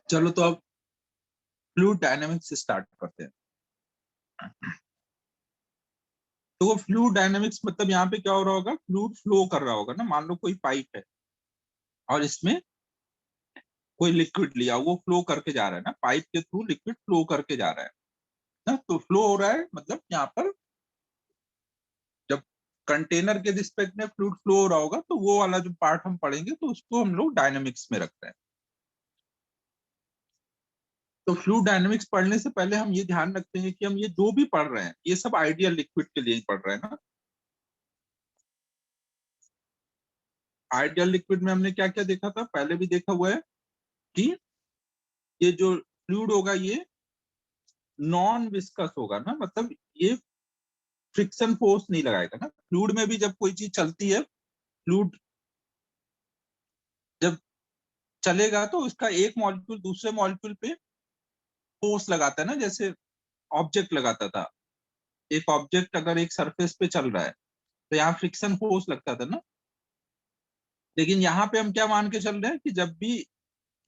Speaker 1: चलो, तो अब फ्लूइड डायनामिक्स स्टार्ट करते हैं। तो वो फ्लूइड डायनामिक्स मतलब यहाँ पे क्या हो रहा होगा? फ्लूइड फ्लो कर रहा होगा ना। मान लो कोई पाइप है और इसमें कोई लिक्विड लिया, वो फ्लो करके जा रहा है ना, पाइप के थ्रू लिक्विड फ्लो करके जा रहा है ना। तो फ्लो हो रहा है मतलब यहाँ पर जब कंटेनर के रिस्पेक्ट में फ्लूइड फ्लो हो रहा होगा, तो वो वाला जो पार्ट हम पढ़ेंगे तो उसको हम लोग डायनामिक्स में रखते हैं। तो फ्लूइड डायनामिक्स पढ़ने से पहले हम ये ध्यान रखते हैं कि हम ये जो भी पढ़ रहे हैं ये सब आइडियल लिक्विड के लिए ही पढ़ रहे हैं ना। आइडियल लिक्विड में हमने क्या क्या देखा था, पहले भी देखा हुआ है कि ये जो फ्लूइड होगा ये नॉन विस्कस होगा ना, मतलब ये फ्रिक्शन फोर्स नहीं लगाएगा ना। फ्लूइड में भी जब कोई चीज चलती है, फ्लूइड जब चलेगा तो उसका एक मॉलिक्यूल दूसरे मॉलिक्यूल पे फोर्स लगाता है ना, जैसे ऑब्जेक्ट लगाता था। एक ऑब्जेक्ट अगर एक सरफेस पे चल रहा है तो यहाँ फ्रिक्शन फोर्स लगता था ना। लेकिन यहाँ पे हम क्या मान के चल रहे हैं कि जब भी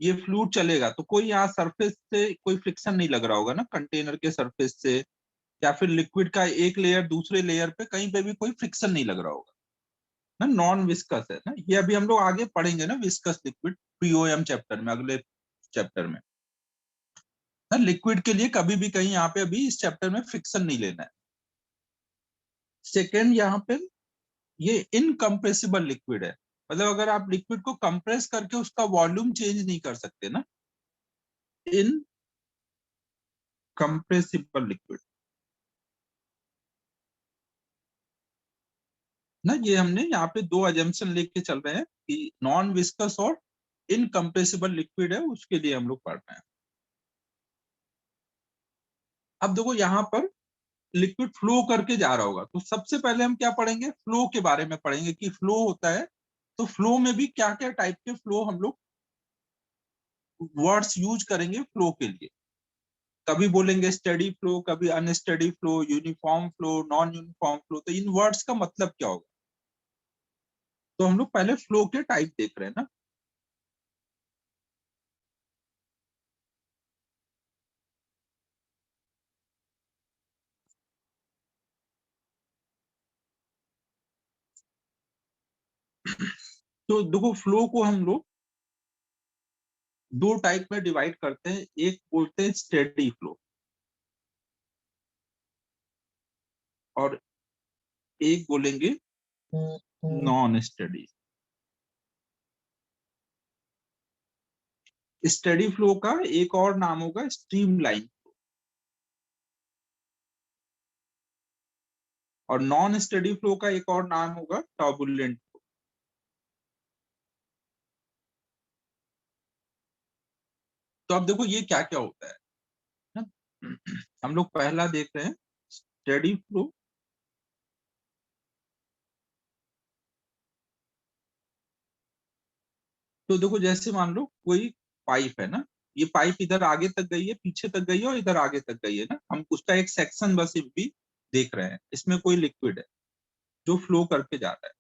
Speaker 1: ये फ्लूइड चलेगा तो कोई यहाँ सरफेस से कोई फ्रिक्शन नहीं लग रहा होगा ना, कंटेनर के सरफेस से, या फिर लिक्विड का एक लेयर दूसरे लेयर पे कहीं पे भी कोई फ्रिक्शन नहीं लग रहा होगा ना। नॉन विस्कस है ना। ये अभी हम लोग आगे पढ़ेंगे ना, विस्कस लिक्विड पीओएम चैप्टर में, अगले चैप्टर में ना। लिक्विड के लिए कभी भी कहीं यहाँ पे अभी इस चैप्टर में फ्रिक्शन नहीं लेना है। सेकेंड, यहाँ पे ये इनकम्प्रेसिबल लिक्विड है, मतलब अगर आप लिक्विड को कंप्रेस करके उसका वॉल्यूम चेंज नहीं कर सकते ना। इनकम्प्रेसिबल लिक्विड ना। ये हमने यहाँ पे दो अजम्पशन लेके चल रहे हैं कि नॉन विस्कस और इनकम्प्रेसिबल लिक्विड है उसके लिए हम लोग पढ़ रहे हैं। अब देखो यहाँ पर लिक्विड फ्लो करके जा रहा होगा, तो सबसे पहले हम क्या पढ़ेंगे, फ्लो के बारे में पढ़ेंगे कि फ्लो होता है, तो फ्लो में भी क्या क्या टाइप के फ्लो हम लोग वर्ड्स यूज करेंगे फ्लो के लिए। कभी बोलेंगे स्टडी फ्लो, कभी unsteady flow, uniform flow, non uniform flow, तो इन वर्ड्स का मतलब क्या होगा। तो हम लोग पहले फ्लो के टाइप देख रहे हैं ना। तो देखो फ्लो को हम लोग दो टाइप में डिवाइड करते हैं, एक बोलते हैं स्टेडी फ्लो और एक बोलेंगे नॉन स्टेडी। स्टेडी फ्लो का एक और नाम होगा स्ट्रीमलाइन और नॉन स्टेडी फ्लो का एक और नाम होगा टर्बुलेंट फ्लो। तो अब देखो ये क्या क्या होता है ना? हम लोग पहला देख रहे हैं स्टेडी फ्लो। तो देखो जैसे मान लो कोई पाइप है ना, ये पाइप इधर आगे तक गई है, पीछे तक गई है और इधर आगे तक गई है ना, हम उसका एक सेक्शन बस भी देख रहे हैं। इसमें कोई लिक्विड है जो फ्लो करके जा रहा है।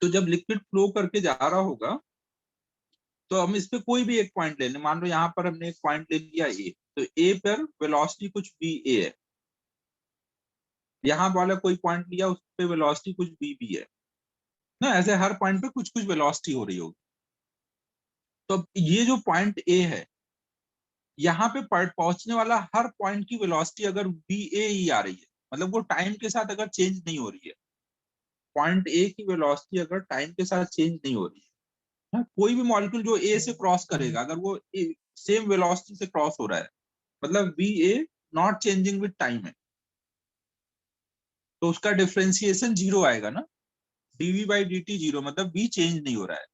Speaker 1: तो जब लिक्विड फ्लो करके जा रहा होगा तो हम इस पे कोई भी एक पॉइंट ले लें, मान लो यहाँ पर हमने एक पॉइंट ले लिया ए, तो ए पर वेलोसिटी कुछ बी ए है, यहाँ वाला कोई पॉइंट लिया उस पे वेलोसिटी कुछ बी बी है ना, ऐसे हर पॉइंट पे कुछ कुछ वेलोसिटी हो रही होगी। तो अब ये जो पॉइंट ए है, यहाँ पे पहुंचने वाला हर पॉइंट की वेलोसिटी अगर बी ए ही आ रही है, मतलब वो टाइम के साथ अगर चेंज नहीं हो रही है, पॉइंट ए की वेलोसिटी अगर टाइम के साथ चेंज नहीं हो रही है ना, कोई भी मॉलिक्यूल जो ए से क्रॉस करेगा अगर वो सेम वेलोसिटी से क्रॉस हो रहा है, मतलब b a not changing with time है, तो उसका डिफरेंशिएशन जीरो आएगा ना, d v by d t zero, मतलब बी चेंज नहीं हो रहा है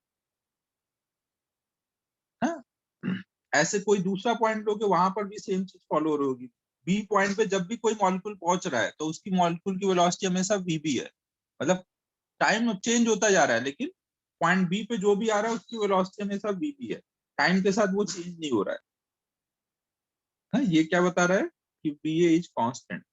Speaker 1: ना। ऐसे कोई दूसरा पॉइंट लोगे वहां पर भी सेम चीज फॉलो हो रही होगी। बी पॉइंट पे जब भी कोई मॉलिक्यूल पहुंच रहा है तो उसकी मॉलिक्यूल की वेलोसिटी हमेशा वी बी है, मतलब टाइम चेंज होता जा रहा है लेकिन पॉइंट बी पे जो भी आ रहा है उसकी वेलोसिटी हमेशा वी बी है, टाइम के साथ वो चेंज नहीं हो रहा है। ये क्या बता रहा है कि बी ए इज कांस्टेंट।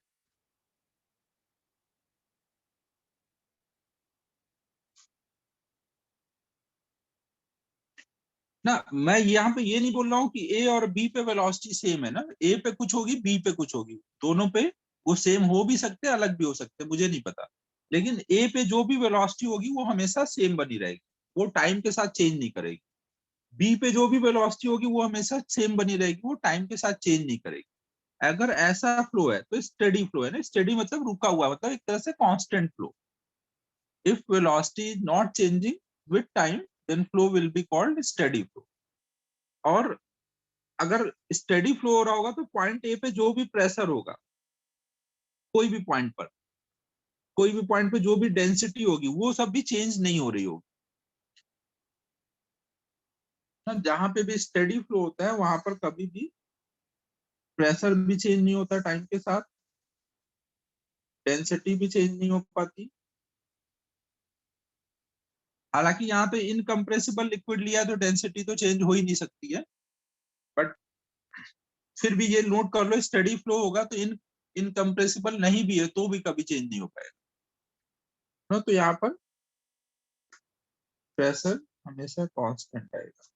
Speaker 1: ना मैं यहाँ पे ये नहीं बोल रहा हूँ कि ए और बी पे वेलोसिटी सेम है ना, ए पे कुछ होगी बी पे कुछ होगी, दोनों पे वो सेम हो भी सकते हैं अलग भी हो सकते हैं, मुझे नहीं पता, लेकिन ए पे जो भी वेलोसिटी होगी वो हमेशा सेम बनी रहेगी, वो टाइम के साथ चेंज नहीं करेगी। बी पे जो भी वेलोसिटी होगी वो हमेशा सेम बनी रहेगी, वो टाइम के साथ चेंज नहीं करेगी। अगर ऐसा फ्लो है तो स्टेडी फ्लो है ना, स्टेडी मतलब रुका हुआ, मतलब एक तरह से constant flow. If velocity is not changing with time then flow will be called steady flow. और अगर स्टेडी फ्लो हो रहा होगा तो पॉइंट ए पे जो भी प्रेशर होगा, कोई भी पॉइंट पर, कोई भी पॉइंट पे जो भी डेंसिटी होगी वो सब भी चेंज नहीं हो रही होगी। जहां पे भी स्टेडी फ्लो होता है वहां पर कभी भी प्रेशर भी चेंज नहीं होता टाइम के साथ, डेंसिटी भी चेंज नहीं हो पाती। हालांकि यहाँ पे इनकम्प्रेसिबल लिक्विड लिया है तो डेंसिटी तो चेंज हो ही नहीं सकती है, बट फिर भी ये नोट कर लो स्टेडी फ्लो होगा तो इनकम्प्रेसिबल नहीं भी है तो भी कभी चेंज नहीं हो पाएगा। तो यहाँ पर प्रेशर हमेशा कांस्टेंट आएगा।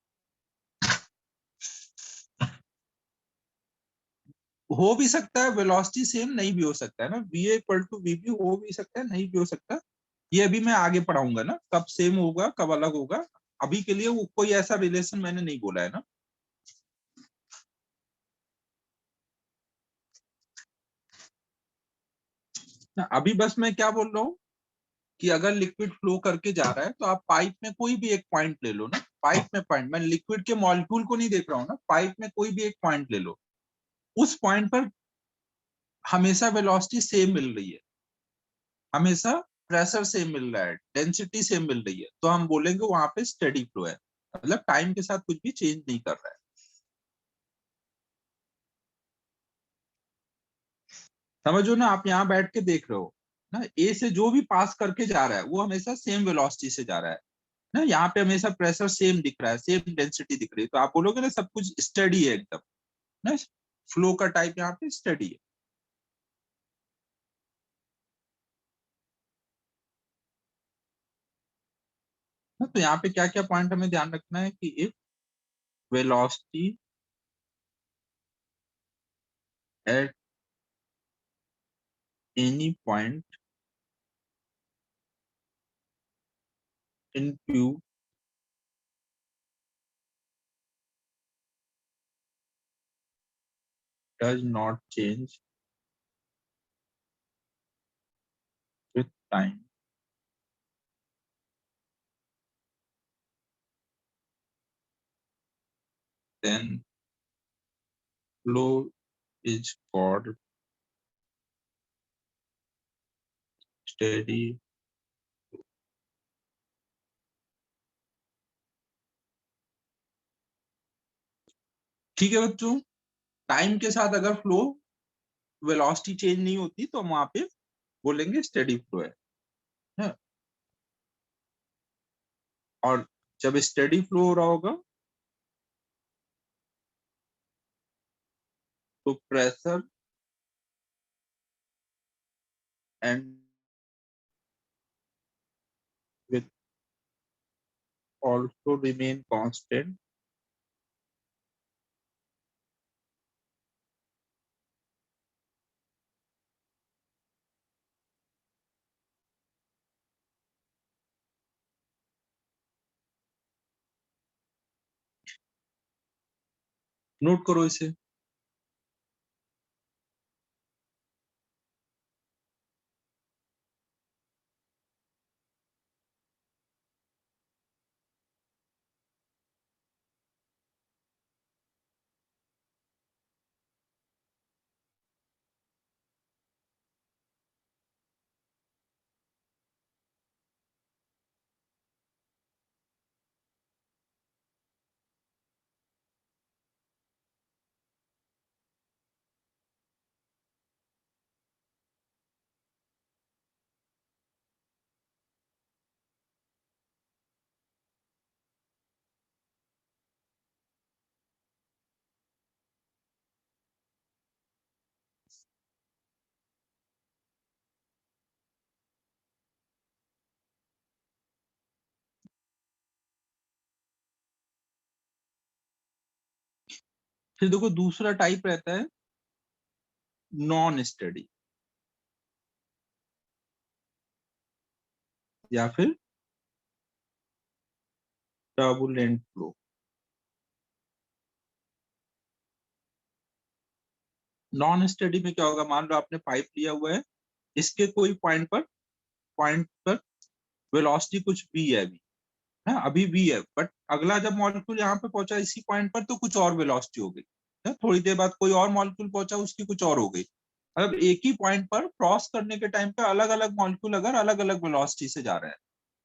Speaker 1: हो भी सकता है वेलोसिटी सेम नहीं भी हो सकता है ना, v equal to v b हो भी सकता है नहीं भी हो सकता, ये अभी मैं आगे पढ़ाऊंगा ना, कब सेम होगा कब अलग होगा। अभी के लिए वो कोई ऐसा रिलेशन मैंने नहीं बोला है ना, अभी बस मैं क्या बोल रहा हूँ कि अगर लिक्विड फ्लो करके जा रहा है तो आप पाइप में कोई भी एक पॉइंट ले लो ना, पाइप में पॉइंट, मैं लिक्विड के मॉलिक्यूल को नहीं देख रहा हूँ ना, पाइप में कोई भी एक पॉइंट ले लो, उस पॉइंट पर हमेशा वेलोसिटी सेम मिल रही है, हमेशा प्रेशर सेम मिल रहा है, डेंसिटी सेम मिल रही है, तो हम बोलेंगे वहां पे स्टेडी फ्लो है, मतलब टाइम के साथ कुछ भी चेंज नहीं कर रहा है। समझो ना, आप यहाँ बैठ के देख रहे हो ना, ए से जो भी पास करके जा रहा है वो हमेशा सेम वेलोसिटी से जा रहा है ना, यहाँ पे हमेशा प्रेशर सेम दिख रहा है, सेम डेंसिटी दिख रही है, तो आप बोलोगे ना सब कुछ स्टडी है एकदम ना, फ्लो का टाइप यहाँ पे स्टडी है। तो यहाँ पे क्या क्या पॉइंट हमें ध्यान रखना है कि if velocity at any point in tube does not change with time, then flow is called steady। ठीक है बच्चों, टाइम के साथ अगर फ्लो वेलोसिटी चेंज नहीं होती तो हम वहां पे बोलेंगे स्टेडी फ्लो है। और जब स्टेडी फ्लो हो रहा होगा तो pressure and with also remain constant। Note करो इसे। फिर देखो दूसरा टाइप रहता है नॉन स्टेडी या फिर टर्बुलेंट फ्लो। नॉन स्टेडी में क्या होगा, मान लो आपने पाइप लिया हुआ है, इसके कोई पॉइंट पर वेलोसिटी कुछ भी है अभी, है अभी भी है, बट अगला जब मॉलिक्यूल यहाँ पे पहुंचा इसी पॉइंट पर तो कुछ और वेलोसिटी हो गई है, थोड़ी देर बाद कोई और मॉलिक्यूल पहुंचा उसकी कुछ और हो गई। मतलब एक ही पॉइंट पर क्रॉस करने के टाइम पे अलग अलग मॉलिक्यूल अगर अलग अलग वेलोसिटी से जा रहे हैं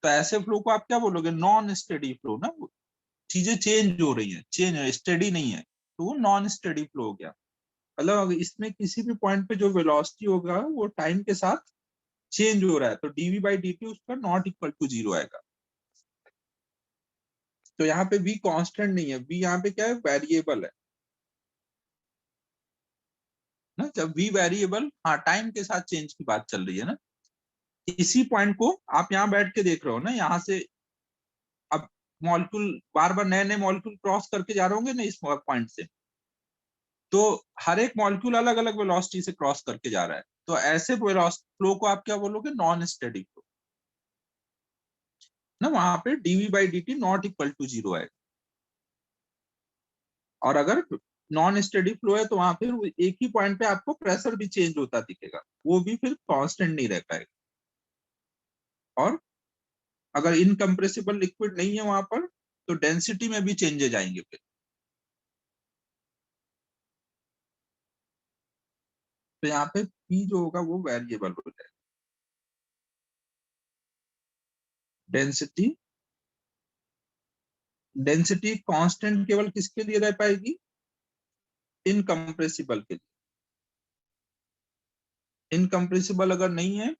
Speaker 1: तो ऐसे फ्लो को आप क्या बोलोगे, नॉन स्टेडी फ्लो ना, चीजें चेंज हो रही है, चेंज है, स्टेडी नहीं है, तो वो नॉन स्टेडी फ्लो हो गया। मतलब अगर इसमें किसी भी पॉइंट पे जो वेलोसिटी होगा वो टाइम के साथ चेंज हो रहा है तो डीवी बाई डी टी उसका नॉट इक्वल टू जीरो आएगा। तो यहाँ पे v कांस्टेंट नहीं है, v यहाँ पे क्या है, वेरिएबल है ना। जब v वेरिएबल, हाँ टाइम के साथ चेंज की बात चल रही है ना, इसी पॉइंट को आप यहाँ बैठ के देख रहे हो ना, यहाँ से अब मॉलिक्यूल बार बार नए नए मॉलिक्यूल क्रॉस करके जा रहे होंगे ना इस पॉइंट से, तो हर एक मॉलिक्यूल अलग अलग वेलोसिटी से क्रॉस करके जा रहा है, तो ऐसे फ्लो को आप क्या बोलोगे, नॉन स्टेडी फ्लो ना, वहां पे d v by d t not equal to zero है। और अगर नॉन स्टेडी फ्लो है तो वहां फिर एक ही पॉइंट पे आपको प्रेशर भी चेंज होता दिखेगा, वो भी फिर कांस्टेंट नहीं रह पाएगा। और अगर इनकम्प्रेसिबल लिक्विड नहीं है वहां पर तो डेंसिटी में भी चेंजेज आएंगे फिर। तो यहाँ पे पी जो होगा वो वेरिएबल हो जाएगा। डेंसिटी, डेंसिटी कांस्टेंट केवल किसके लिए रह पाएगी? इनकम्प्रेसिबल के लिए। इनकम्प्रेसिबल अगर नहीं है,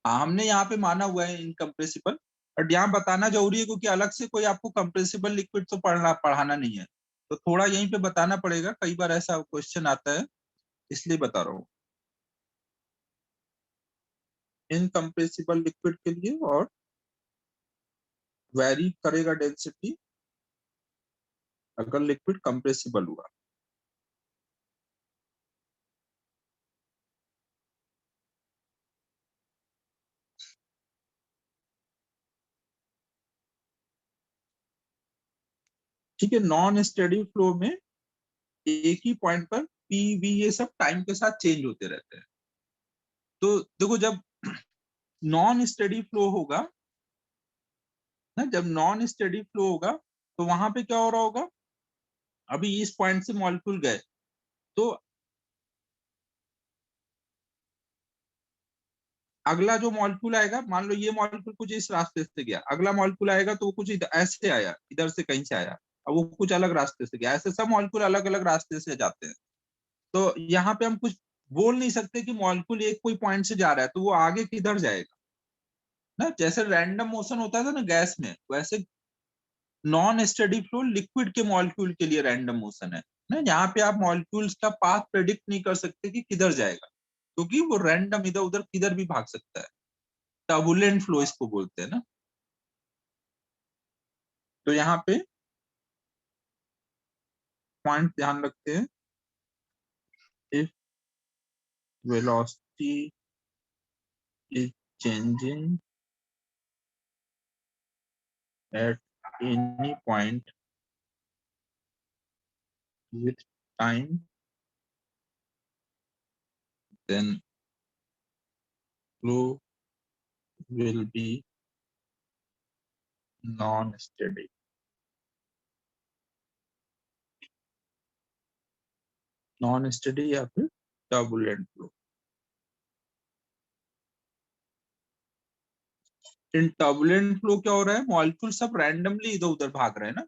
Speaker 1: हमने यहाँ पे माना हुआ है इनकम्प्रेसिबल, बट यहाँ बताना जरूरी है क्योंकि अलग से कोई आपको कंप्रेसिबल लिक्विड तो पढ़ाना नहीं है, तो थोड़ा यहीं पे बताना पड़ेगा, कई बार ऐसा क्वेश्चन आता है, इसलिए बता रहा हूँ। इनकम्प्रेसिबल लिक्विड के लिए और वैरी करेगा डेंसिटी अगर लिक्विड कंप्रेसिबल हुआ। ठीक है, नॉन स्टेडी फ्लो में एक ही पॉइंट पर पी वी ये सब टाइम के साथ चेंज होते रहते हैं। तो देखो जब नॉन स्टेडी फ्लो होगा ना, जब नॉन स्टेडी फ्लो होगा तो वहां पे क्या हो रहा होगा, अभी इस पॉइंट से मॉलिक्यूल गए तो अगला जो मॉलिक्यूल आएगा, मान लो ये मॉलिक्यूल कुछ इस रास्ते से गया, अगला मॉलिक्यूल आएगा तो वो कुछ ऐसे आया, इधर से कहीं से आया, अब वो कुछ अलग रास्ते से गया, ऐसे सब मॉलिक्यूल अलग अलग रास्ते से जाते हैं। तो यहाँ पे हम कुछ बोल नहीं सकते कि मॉलिक्यूल एक कोई पॉइंट से जा रहा है तो वो आगे किधर जाएगा ना, जैसे रैंडम मोशन होता था ना गैस में, वैसे नॉन स्टेडी फ्लो लिक्विड के मॉलिक्यूल के लिए रैंडम मोशन है ना। यहाँ पे आप मॉलिक्यूल्स का पाथ प्रेडिक्ट नहीं कर सकते कि किधर जाएगा, क्योंकि वो रैंडम इधर उधर किधर भी भाग सकता है। टर्बुलेंट फ्लो इसको बोलते हैं ना। तो यहाँ पे पॉइंट ध्यान रखते हैं, if velocity is changing at any point with time, then flow will be non-steady. Non-steady या फिर turbulent flow. इन turbulent flow क्या हो रहा है, मॉलिक्यूल सब रैंडमली इधर उधर भाग रहे हैं ना।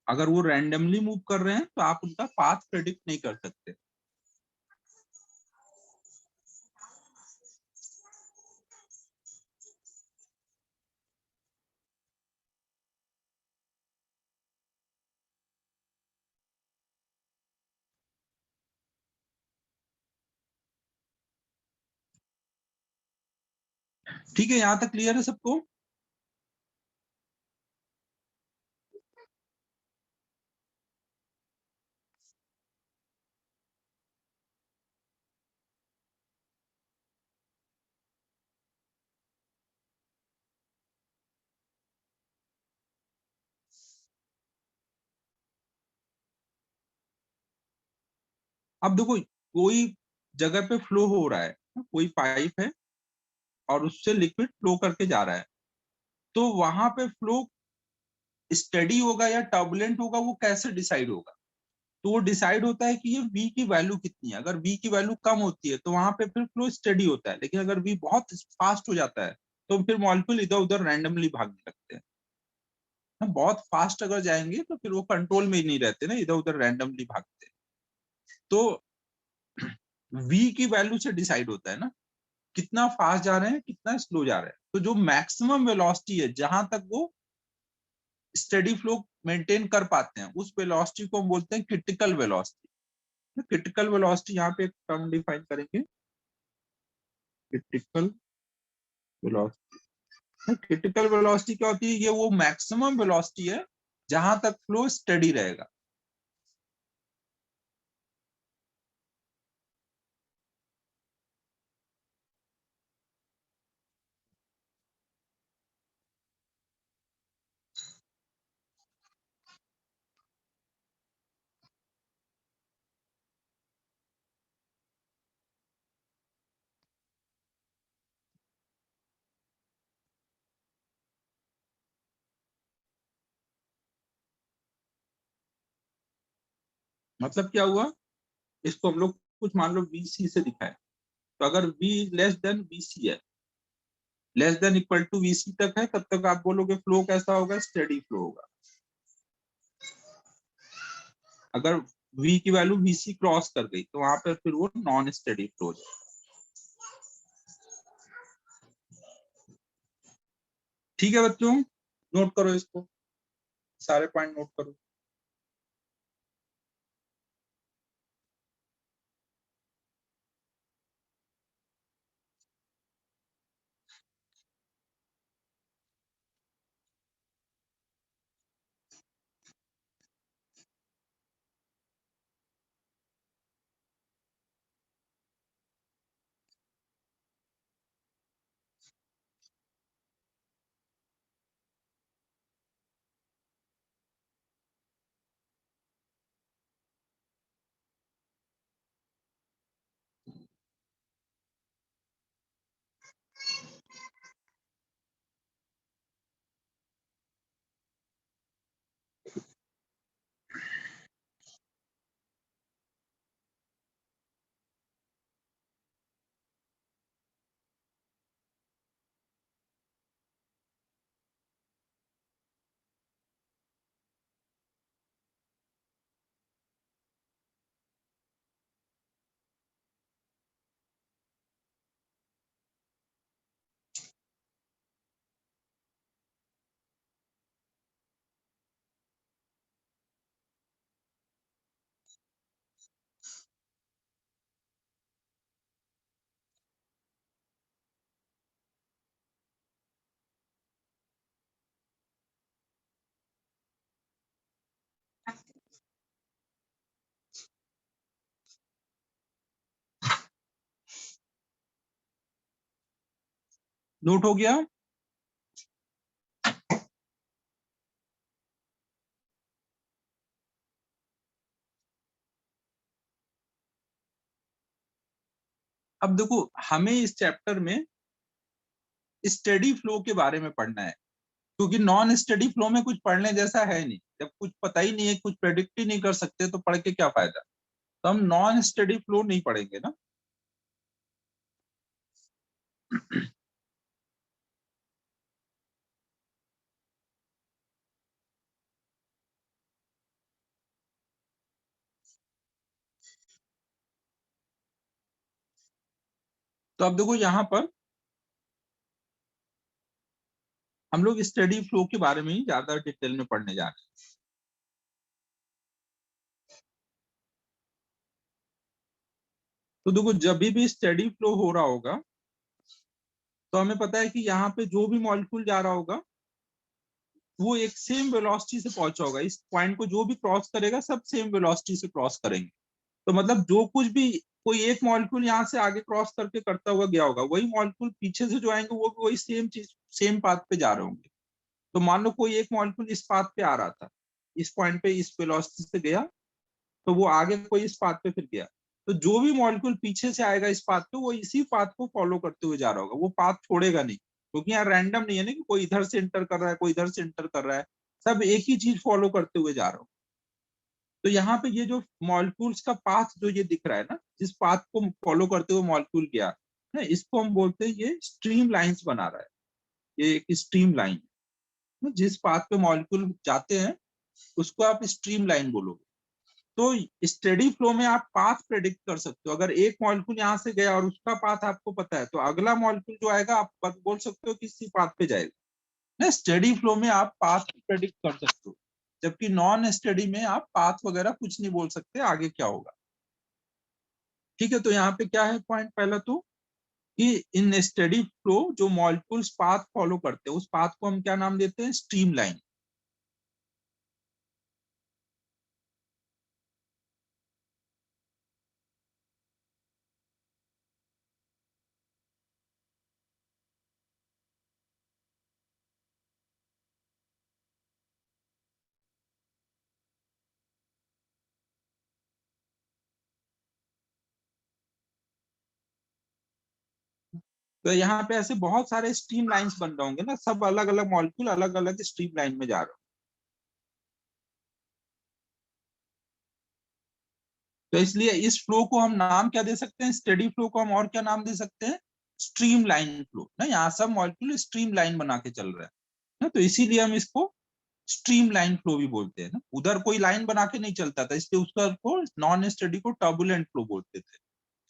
Speaker 1: अगर वो रैंडमली मूव कर रहे हैं तो आप उनका पाथ प्रेडिक्ट नहीं कर सकते। ठीक है, यहाँ तक क्लियर है सबको? अब देखो, कोई जगह पे फ्लो हो रहा है, कोई पाइप है और उससे लिक्विड फ्लो करके जा रहा है, तो वहां पे फ्लो स्टेडी होगा या टर्बुलेंट होगा, वो कैसे डिसाइड होगा? तो वो डिसाइड होता है कि ये v की वैल्यू कितनी है। अगर v की वैल्यू कम होती है तो वहां पे फिर फ्लो स्टेडी होता है, लेकिन अगर v बहुत फास्ट हो जाता है तो फिर मॉलिक्यूल इधर उधर रैंडमली भागने लगते हैं। बहुत फास्ट अगर जाएंगे तो फिर वो कंट्रोल में ही नहीं रहते ना, इधर उधर रैंडमली भागते हैं। तो v की वैल्यू से डिसाइड होता है ना, कितना फास्ट जा रहे हैं कितना स्लो जा रहे हैं। तो जो मैक्सिमम वेलोसिटी है, जहां तक वो स्टेडी फ्लो मेंटेन कर पाते हैं, उस वेलोसिटी को हम बोलते हैं क्रिटिकल वेलोसिटी। क्रिटिकल वेलोसिटी यहाँ पे एक टर्म डिफाइन करेंगे, क्रिटिकल वेलोसिटी। क्रिटिकल वेलोसिटी क्या होती है? ये वो मैक्सिमम वेलोसिटी है जहां तक फ्लो स्टेडी रहेगा। मतलब क्या हुआ, इसको हम लोग कुछ मान लो VC से दिखाए, तो अगर V लेस देन VC है, less than equal to VC तक है, तब तक आप बोलोगे फ्लो कैसा होगा, स्टेडी फ्लो होगा। अगर V की वैल्यू VC क्रॉस कर गई तो वहां पर फिर वो नॉन स्टेडी फ्लो हो जाएगा। ठीक है बच्चों, नोट करो इसको, सारे पॉइंट नोट करो। नोट हो गया? अब देखो, हमें इस चैप्टर में स्टडी फ्लो के बारे में पढ़ना है, क्योंकि नॉन स्टडी फ्लो में कुछ पढ़ने जैसा है नहीं। जब कुछ पता ही नहीं है, कुछ प्रेडिक्ट ही नहीं कर सकते, तो पढ़ के क्या फायदा। तो हम नॉन स्टडी फ्लो नहीं पढ़ेंगे ना। तो अब देखो, यहाँ पर हम लोग स्टडी फ्लो के बारे में ही ज्यादा डिटेल में पढ़ने जा रहे हैं। तो देखो, जब भी स्टडी फ्लो हो रहा होगा, तो हमें पता है कि यहाँ पे जो भी मॉलिक्यूल जा रहा होगा वो एक सेम वेलोसिटी से पहुंचा होगा। इस पॉइंट को जो भी क्रॉस करेगा, सब सेम वेलोसिटी से क्रॉस करेंगे। तो मतलब जो कुछ भी कोई एक मॉलिक्यूल यहाँ से आगे क्रॉस करके करता हुआ गया होगा, वही मॉलिक्यूल पीछे से जो आएंगे वो भी वही सेम चीज, सेम पाथ पे जा रहे होंगे। तो मान लो कोई एक मॉलिक्यूल इस पाथ पे आ रहा था, इस पॉइंट पे इस वेलोसिटी से गया, तो वो आगे कोई इस पाथ पे फिर गया। तो जो भी मॉलिक्यूल पीछे से आएगा इस पाथ पे, वो इसी पाथ को फॉलो करते हुए जा रहा होगा, वो पाथ छोड़ेगा नहीं। क्योंकि यहाँ रैंडम नहीं है ना कि कोई इधर से एंटर कर रहा है, कोई इधर से एंटर कर रहा है, सब एक ही चीज फॉलो करते हुए जा रहा हो। तो यहाँ पे ये जो मॉलिक्यूल्स का पाथ जो ये दिख रहा है ना, जिस पाथ को फॉलो करते हुए मॉलिक्यूल गया ना, इसको हम बोलते हैं ये स्ट्रीम लाइंस बना रहा है। ये एक स्ट्रीम लाइन है, जिस पाथ पे मॉलिक्यूल जाते हैं उसको आप स्ट्रीम लाइन बोलोगे। तो स्टेडी फ्लो में आप पाथ प्रेडिक्ट कर सकते हो। अगर एक मॉलिक्यूल यहाँ से गया और उसका पाथ आपको पता है, तो अगला मॉलिक्यूल जो आएगा आप बोल सकते हो कि इसी पाथ पे जाएगा ना। स्टेडी फ्लो में आप पाथ प्रेडिक्ट कर सकते हो, जबकि नॉन स्टडी में आप पाथ वगैरह कुछ नहीं बोल सकते आगे क्या होगा। ठीक है, तो यहाँ पे क्या है पॉइंट पहला, तो कि इन स्टडी फ्लो जो मॉलिक्यूल्स पाथ फॉलो करते हैं, उस पाथ को हम क्या नाम देते हैं, स्ट्रीम लाइन। तो यहाँ पे ऐसे बहुत सारे स्ट्रीम लाइंस बन रहे होंगे ना, सब अलग अलग मॉलिक्यूल अलग अलग स्ट्रीम लाइन में जा रहे हो। तो इसलिए इस फ्लो को हम नाम क्या दे सकते हैं, स्टेडी फ्लो को हम और क्या नाम दे सकते हैं, स्ट्रीम लाइन फ्लो ना। यहाँ सब मॉलिक्यूल स्ट्रीम लाइन बना के चल रहा है ना, तो इसीलिए हम इसको स्ट्रीम लाइन फ्लो भी बोलते हैं ना। उधर कोई लाइन बना के नहीं चलता था, इसलिए उसका को नॉन स्टेडी को टर्बुलेंट फ्लो बोलते थे,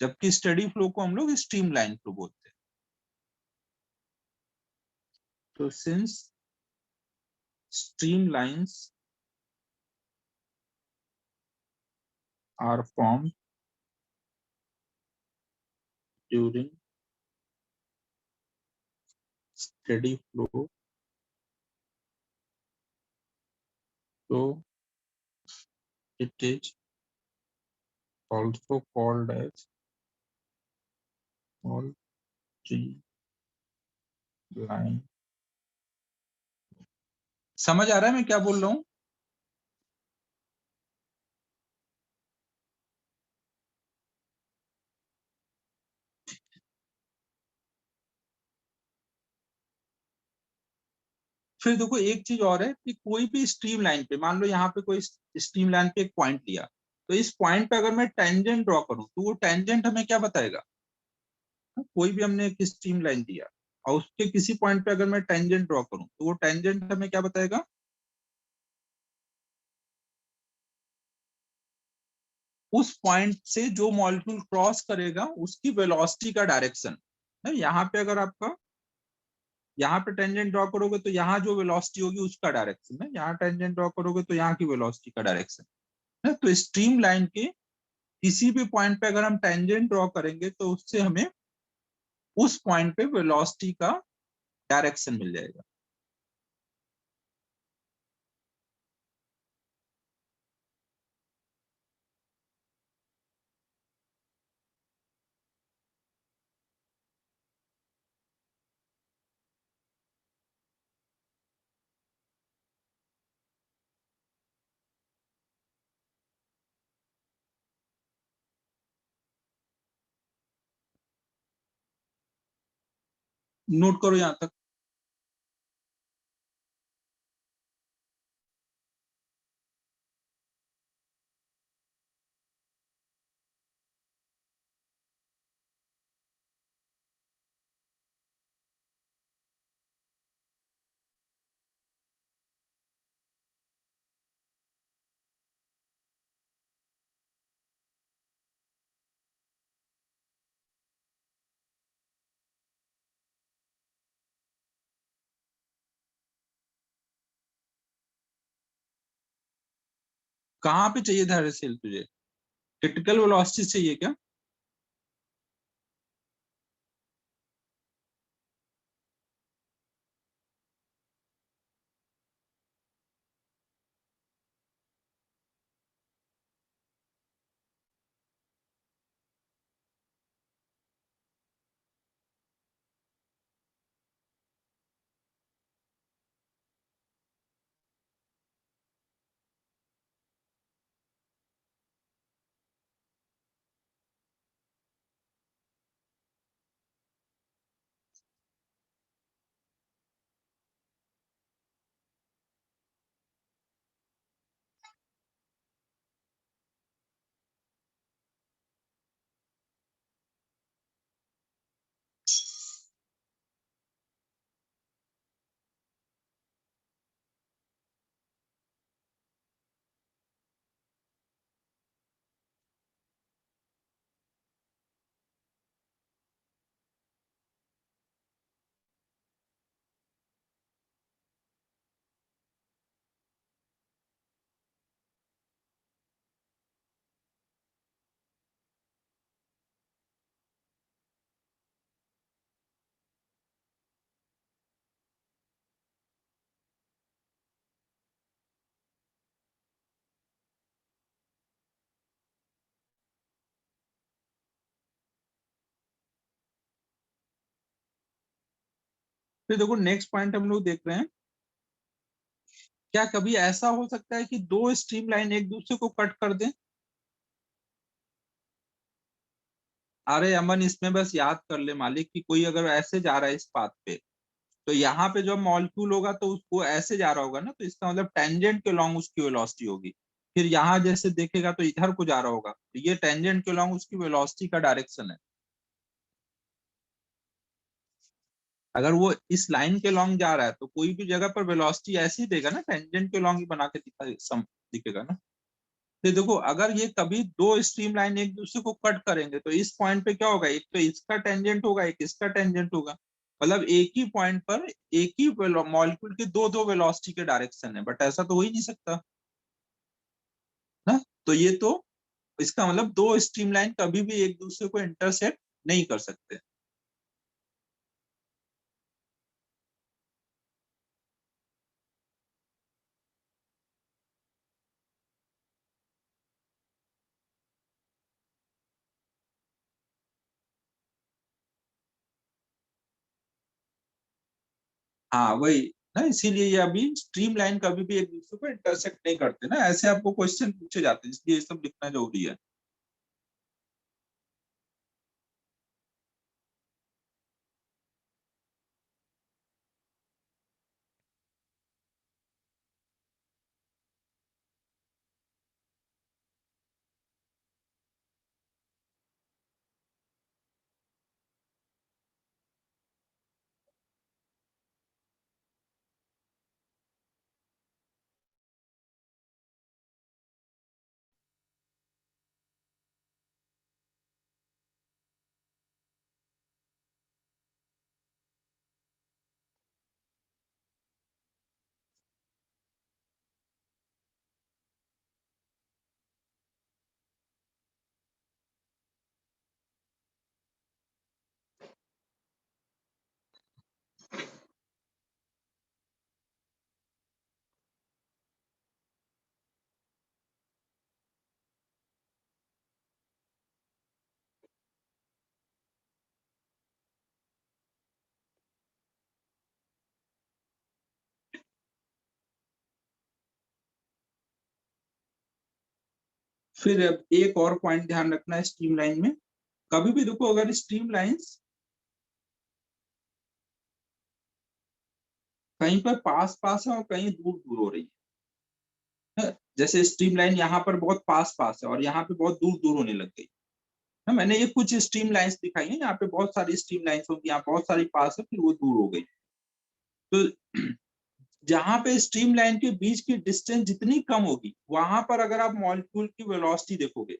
Speaker 1: जबकि स्टेडी फ्लो को हम लोग स्ट्रीम लाइन फ्लो बोलते हैं। तो since stream lines are formed during steady flow, so it is also called as multi-line। समझ आ रहा है मैं क्या बोल रहा हूँ? फिर देखो एक चीज और है कि कोई भी स्ट्रीम लाइन पे, मान लो यहाँ पे कोई स्ट्रीम लाइन पे एक पॉइंट लिया, तो इस पॉइंट पे अगर मैं टेंजेंट ड्रॉ करूं तो वो टेंजेंट हमें क्या बताएगा, कोई भी हमने एक स्ट्रीम लाइन दिया और उसके किसी पॉइंट पे अगर मैं टेंजेंट ड्रॉ करूं तो वो टेंजेंट हमें क्या बताएगा, उस पॉइंट से जो मॉलिक्यूल क्रॉस करेगा उसकी वेलोसिटी का डायरेक्शन। यहाँ पे अगर आपका यहाँ पे टेंजेंट ड्रॉ करोगे तो यहाँ जो वेलोसिटी होगी उसका डायरेक्शन है, यहाँ टेंजेंट ड्रॉ करोगे तो यहाँ की वेलोसिटी का डायरेक्शन है। तो स्ट्रीम लाइन के किसी भी पॉइंट पे अगर हम टेंजेंट ड्रॉ करेंगे तो उससे हमें उस पॉइंट पे वेलोसिटी का डायरेक्शन मिल जाएगा। नोट करो यहां तक। कहाँ पे चाहिए था सेल तुझे, क्रिटिकल वेलोसिटी चाहिए क्या? फिर देखो नेक्स्ट पॉइंट हम लोग देख रहे हैं, क्या कभी ऐसा हो सकता है कि दो स्ट्रीम लाइन एक दूसरे को कट कर दें? अरे अमन इसमें बस याद कर ले मालिक कि कोई अगर ऐसे जा रहा है इस पाथ पे, तो यहाँ पे जब मॉलिक्यूल होगा तो उसको ऐसे जा रहा होगा ना, तो इसका मतलब टेंजेंट के लॉन्ग उसकी वेलोसिटी होगी। फिर यहाँ जैसे देखेगा तो इधर को जा रहा होगा, तो ये टेंजेंट के अलॉन्ग उसकी वेलोसिटी का डायरेक्शन है। अगर वो इस लाइन के लॉन्ग जा रहा है तो कोई भी जगह पर वेलोसिटी ऐसे ही देगा ना, टेंजेंट के लॉन्ग ही बना के दिखेगा ना। तो देखो अगर ये कभी दो स्ट्रीम लाइन एक दूसरे को कट करेंगे तो इस पॉइंट पे क्या होगा, एक तो इसका टेंजेंट होगा, एक इसका टेंजेंट होगा। मतलब एक ही पॉइंट पर एक ही मॉलिक्यूल के दो दो वेलोसिटी के डायरेक्शन है, बट ऐसा तो हो ही नहीं सकता ना। तो ये तो इसका मतलब दो स्ट्रीम लाइन कभी भी एक दूसरे को इंटरसेक्ट नहीं कर सकते। हाँ वही ना, इसीलिए ये अभी स्ट्रीम लाइन कभी भी एक दूसरे को इंटरसेक्ट नहीं करते ना, ऐसे आपको क्वेश्चन पूछे जाते हैं, इसलिए ये सब लिखना जरूरी है। फिर अब एक और पॉइंट ध्यान रखना है स्ट्रीम लाइन में, कभी भी देखो अगर स्ट्रीम लाइंस कहीं पर पास पास है और कहीं दूर दूर हो रही है, जैसे स्ट्रीम लाइन यहाँ पर बहुत पास पास है और यहाँ पे बहुत दूर दूर होने लग गई है। मैंने ये कुछ स्ट्रीम लाइंस दिखाई है, यहाँ पे बहुत सारी स्ट्रीम लाइंस होंगी, यहाँ बहुत सारी पास है फिर वो दूर हो गई। तो जहां पे स्ट्रीम लाइन के बीच की डिस्टेंस जितनी कम होगी वहां पर अगर आप मॉलिक्यूल की वेलोसिटी देखोगे,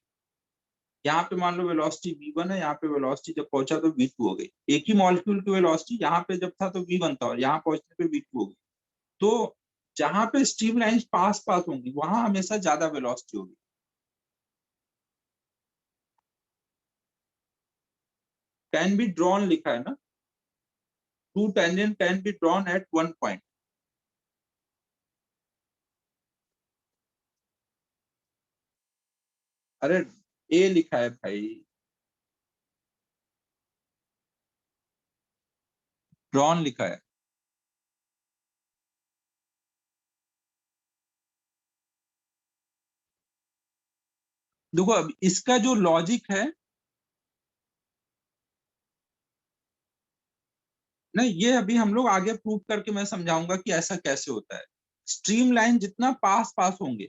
Speaker 1: यहाँ पे मान लो वेलोसिटी v1 है, यहाँ पे वेलोसिटी जब पहुंचा तो v2 हो गई। एक ही मॉलिक्यूल की वेलोसिटी यहाँ पे जब था तो v1 था और यहाँ पहुंचने पे v2 हो गई। तो जहां पे स्ट्रीम लाइन पास पास होंगी वहां हमेशा ज्यादा वेलोसिटी होगी। कैन बी ड्रॉन लिखा है ना, two tangent can be drawn at one point. अरे ए लिखा है भाई, ड्रॉन लिखा है। देखो अब इसका जो लॉजिक है नहीं, ये अभी हम लोग आगे प्रूव करके मैं समझाऊंगा कि ऐसा कैसे होता है। स्ट्रीम लाइन जितना पास पास होंगे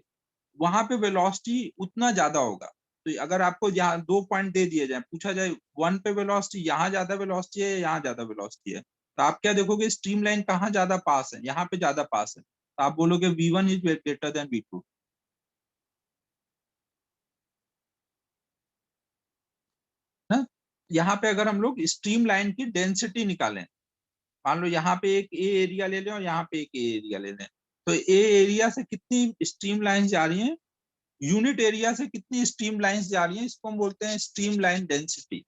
Speaker 1: वहां पे वेलोसिटी उतना ज्यादा होगा। तो अगर आपको यहाँ दो पॉइंट दे दिए जाए, पूछा जाए वन पे वेलोसिटी यहाँ ज्यादा वेलोसिटी है यहाँ ज्यादा वेलोसिटी है, तो आप क्या देखोगे स्ट्रीम लाइन कहाँ ज्यादा पास है, यहाँ पे ज्यादा पास है, तो आप बोलोगे v1 is greater than v2 ना। यहाँ पे अगर हम लोग स्ट्रीम लाइन की डेंसिटी निकालें, मान लो यहाँ पे एक ए एरिया ले लें और यहाँ पे एक ए एरिया ले लें, तो ए एरिया से कितनी स्ट्रीम लाइंस जा रही हैं, यूनिट एरिया से कितनी स्ट्रीम लाइंस जा रही हैं, इसको हम बोलते हैं स्ट्रीम लाइन डेंसिटी।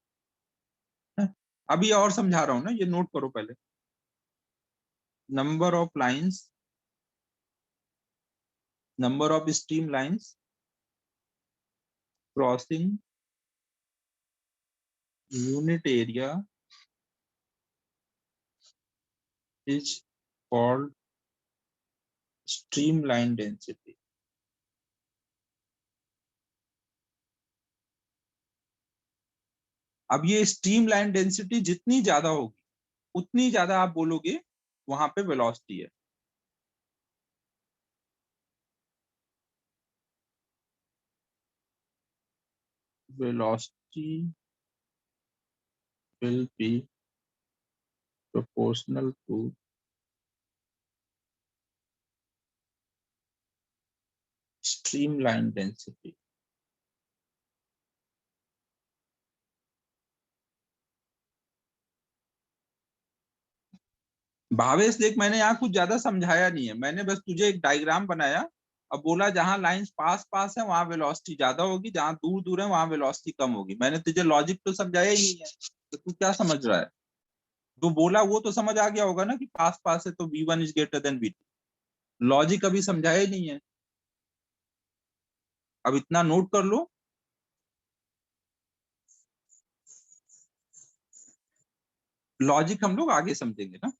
Speaker 1: अभी और समझा रहा हूँ ना, ये नोट करो पहले। Number of lines, number of stream lines crossing unit area is called stream line density. अब ये स्ट्रीम लाइन डेंसिटी जितनी ज्यादा होगी उतनी ज्यादा आप बोलोगे वहां पे वेलोसिटी है। velocity will be proportional to streamline density. Bhavesh देख, मैंने यहाँ कुछ ज्यादा समझाया नहीं है, मैंने बस तुझे एक डायग्राम बनाया, अब बोला जहां लाइंस पास पास है वहां वेलोसिटी ज्यादा होगी, जहां दूर दूर है वहां वेलोसिटी कम होगी। मैंने तुझे लॉजिक तो समझाया ही नहीं है, तो तू क्या समझ रहा है? जो बोला वो तो समझ आ गया होगा ना कि पास पास है तो v1 is greater than v2। Logic अभी समझाया ही नहीं है, अब इतना नोट कर लो। लॉजिक हम लोग आगे समझेंगे ना।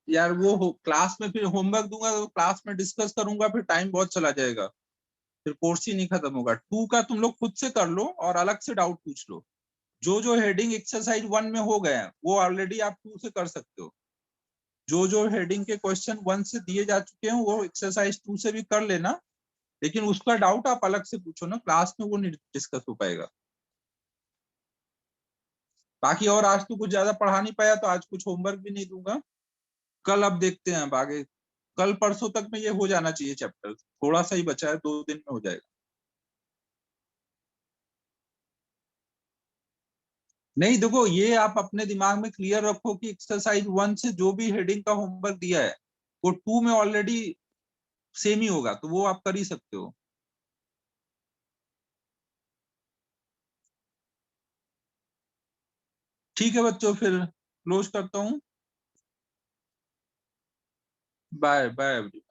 Speaker 1: यार वो क्लास में फिर होमवर्क दूंगा तो क्लास में डिस्कस करूंगा, फिर टाइम बहुत चला जाएगा, फिर कोर्स ही नहीं खत्म होगा। 2 का तुम लोग खुद से कर लो और अलग से डाउट पूछ लो। जो हेडिंग एक्सरसाइज 1 में हो गए हैं वो ऑलरेडी आप 2 से कर सकते हो। जो हेडिंग के क्वेश्चन 1 से दिए जा चुके हैं वो एक्सरसाइज 2 से भी कर लेना, लेकिन उसका डाउट आप अलग से पूछो ना, क्लास में वो नहीं डिस्कस हो पाएगा। बाकी और आज तो कुछ ज्यादा पढ़ा नहीं पाया तो आज कुछ होमवर्क भी नहीं दूंगा, कल अब देखते हैं अब आगे। कल परसों तक में ये हो जाना चाहिए चैप्टर, थोड़ा सा ही बचा है, 2 दिन में हो जाएगा। नहीं देखो, ये आप अपने दिमाग में क्लियर रखो कि एक्सरसाइज 1 से जो भी हेडिंग का होमवर्क दिया है वो 2 में ऑलरेडी सेम ही होगा, तो वो आप कर ही सकते हो। ठीक है बच्चों, फिर क्लोज करता हूँ। Bye bye.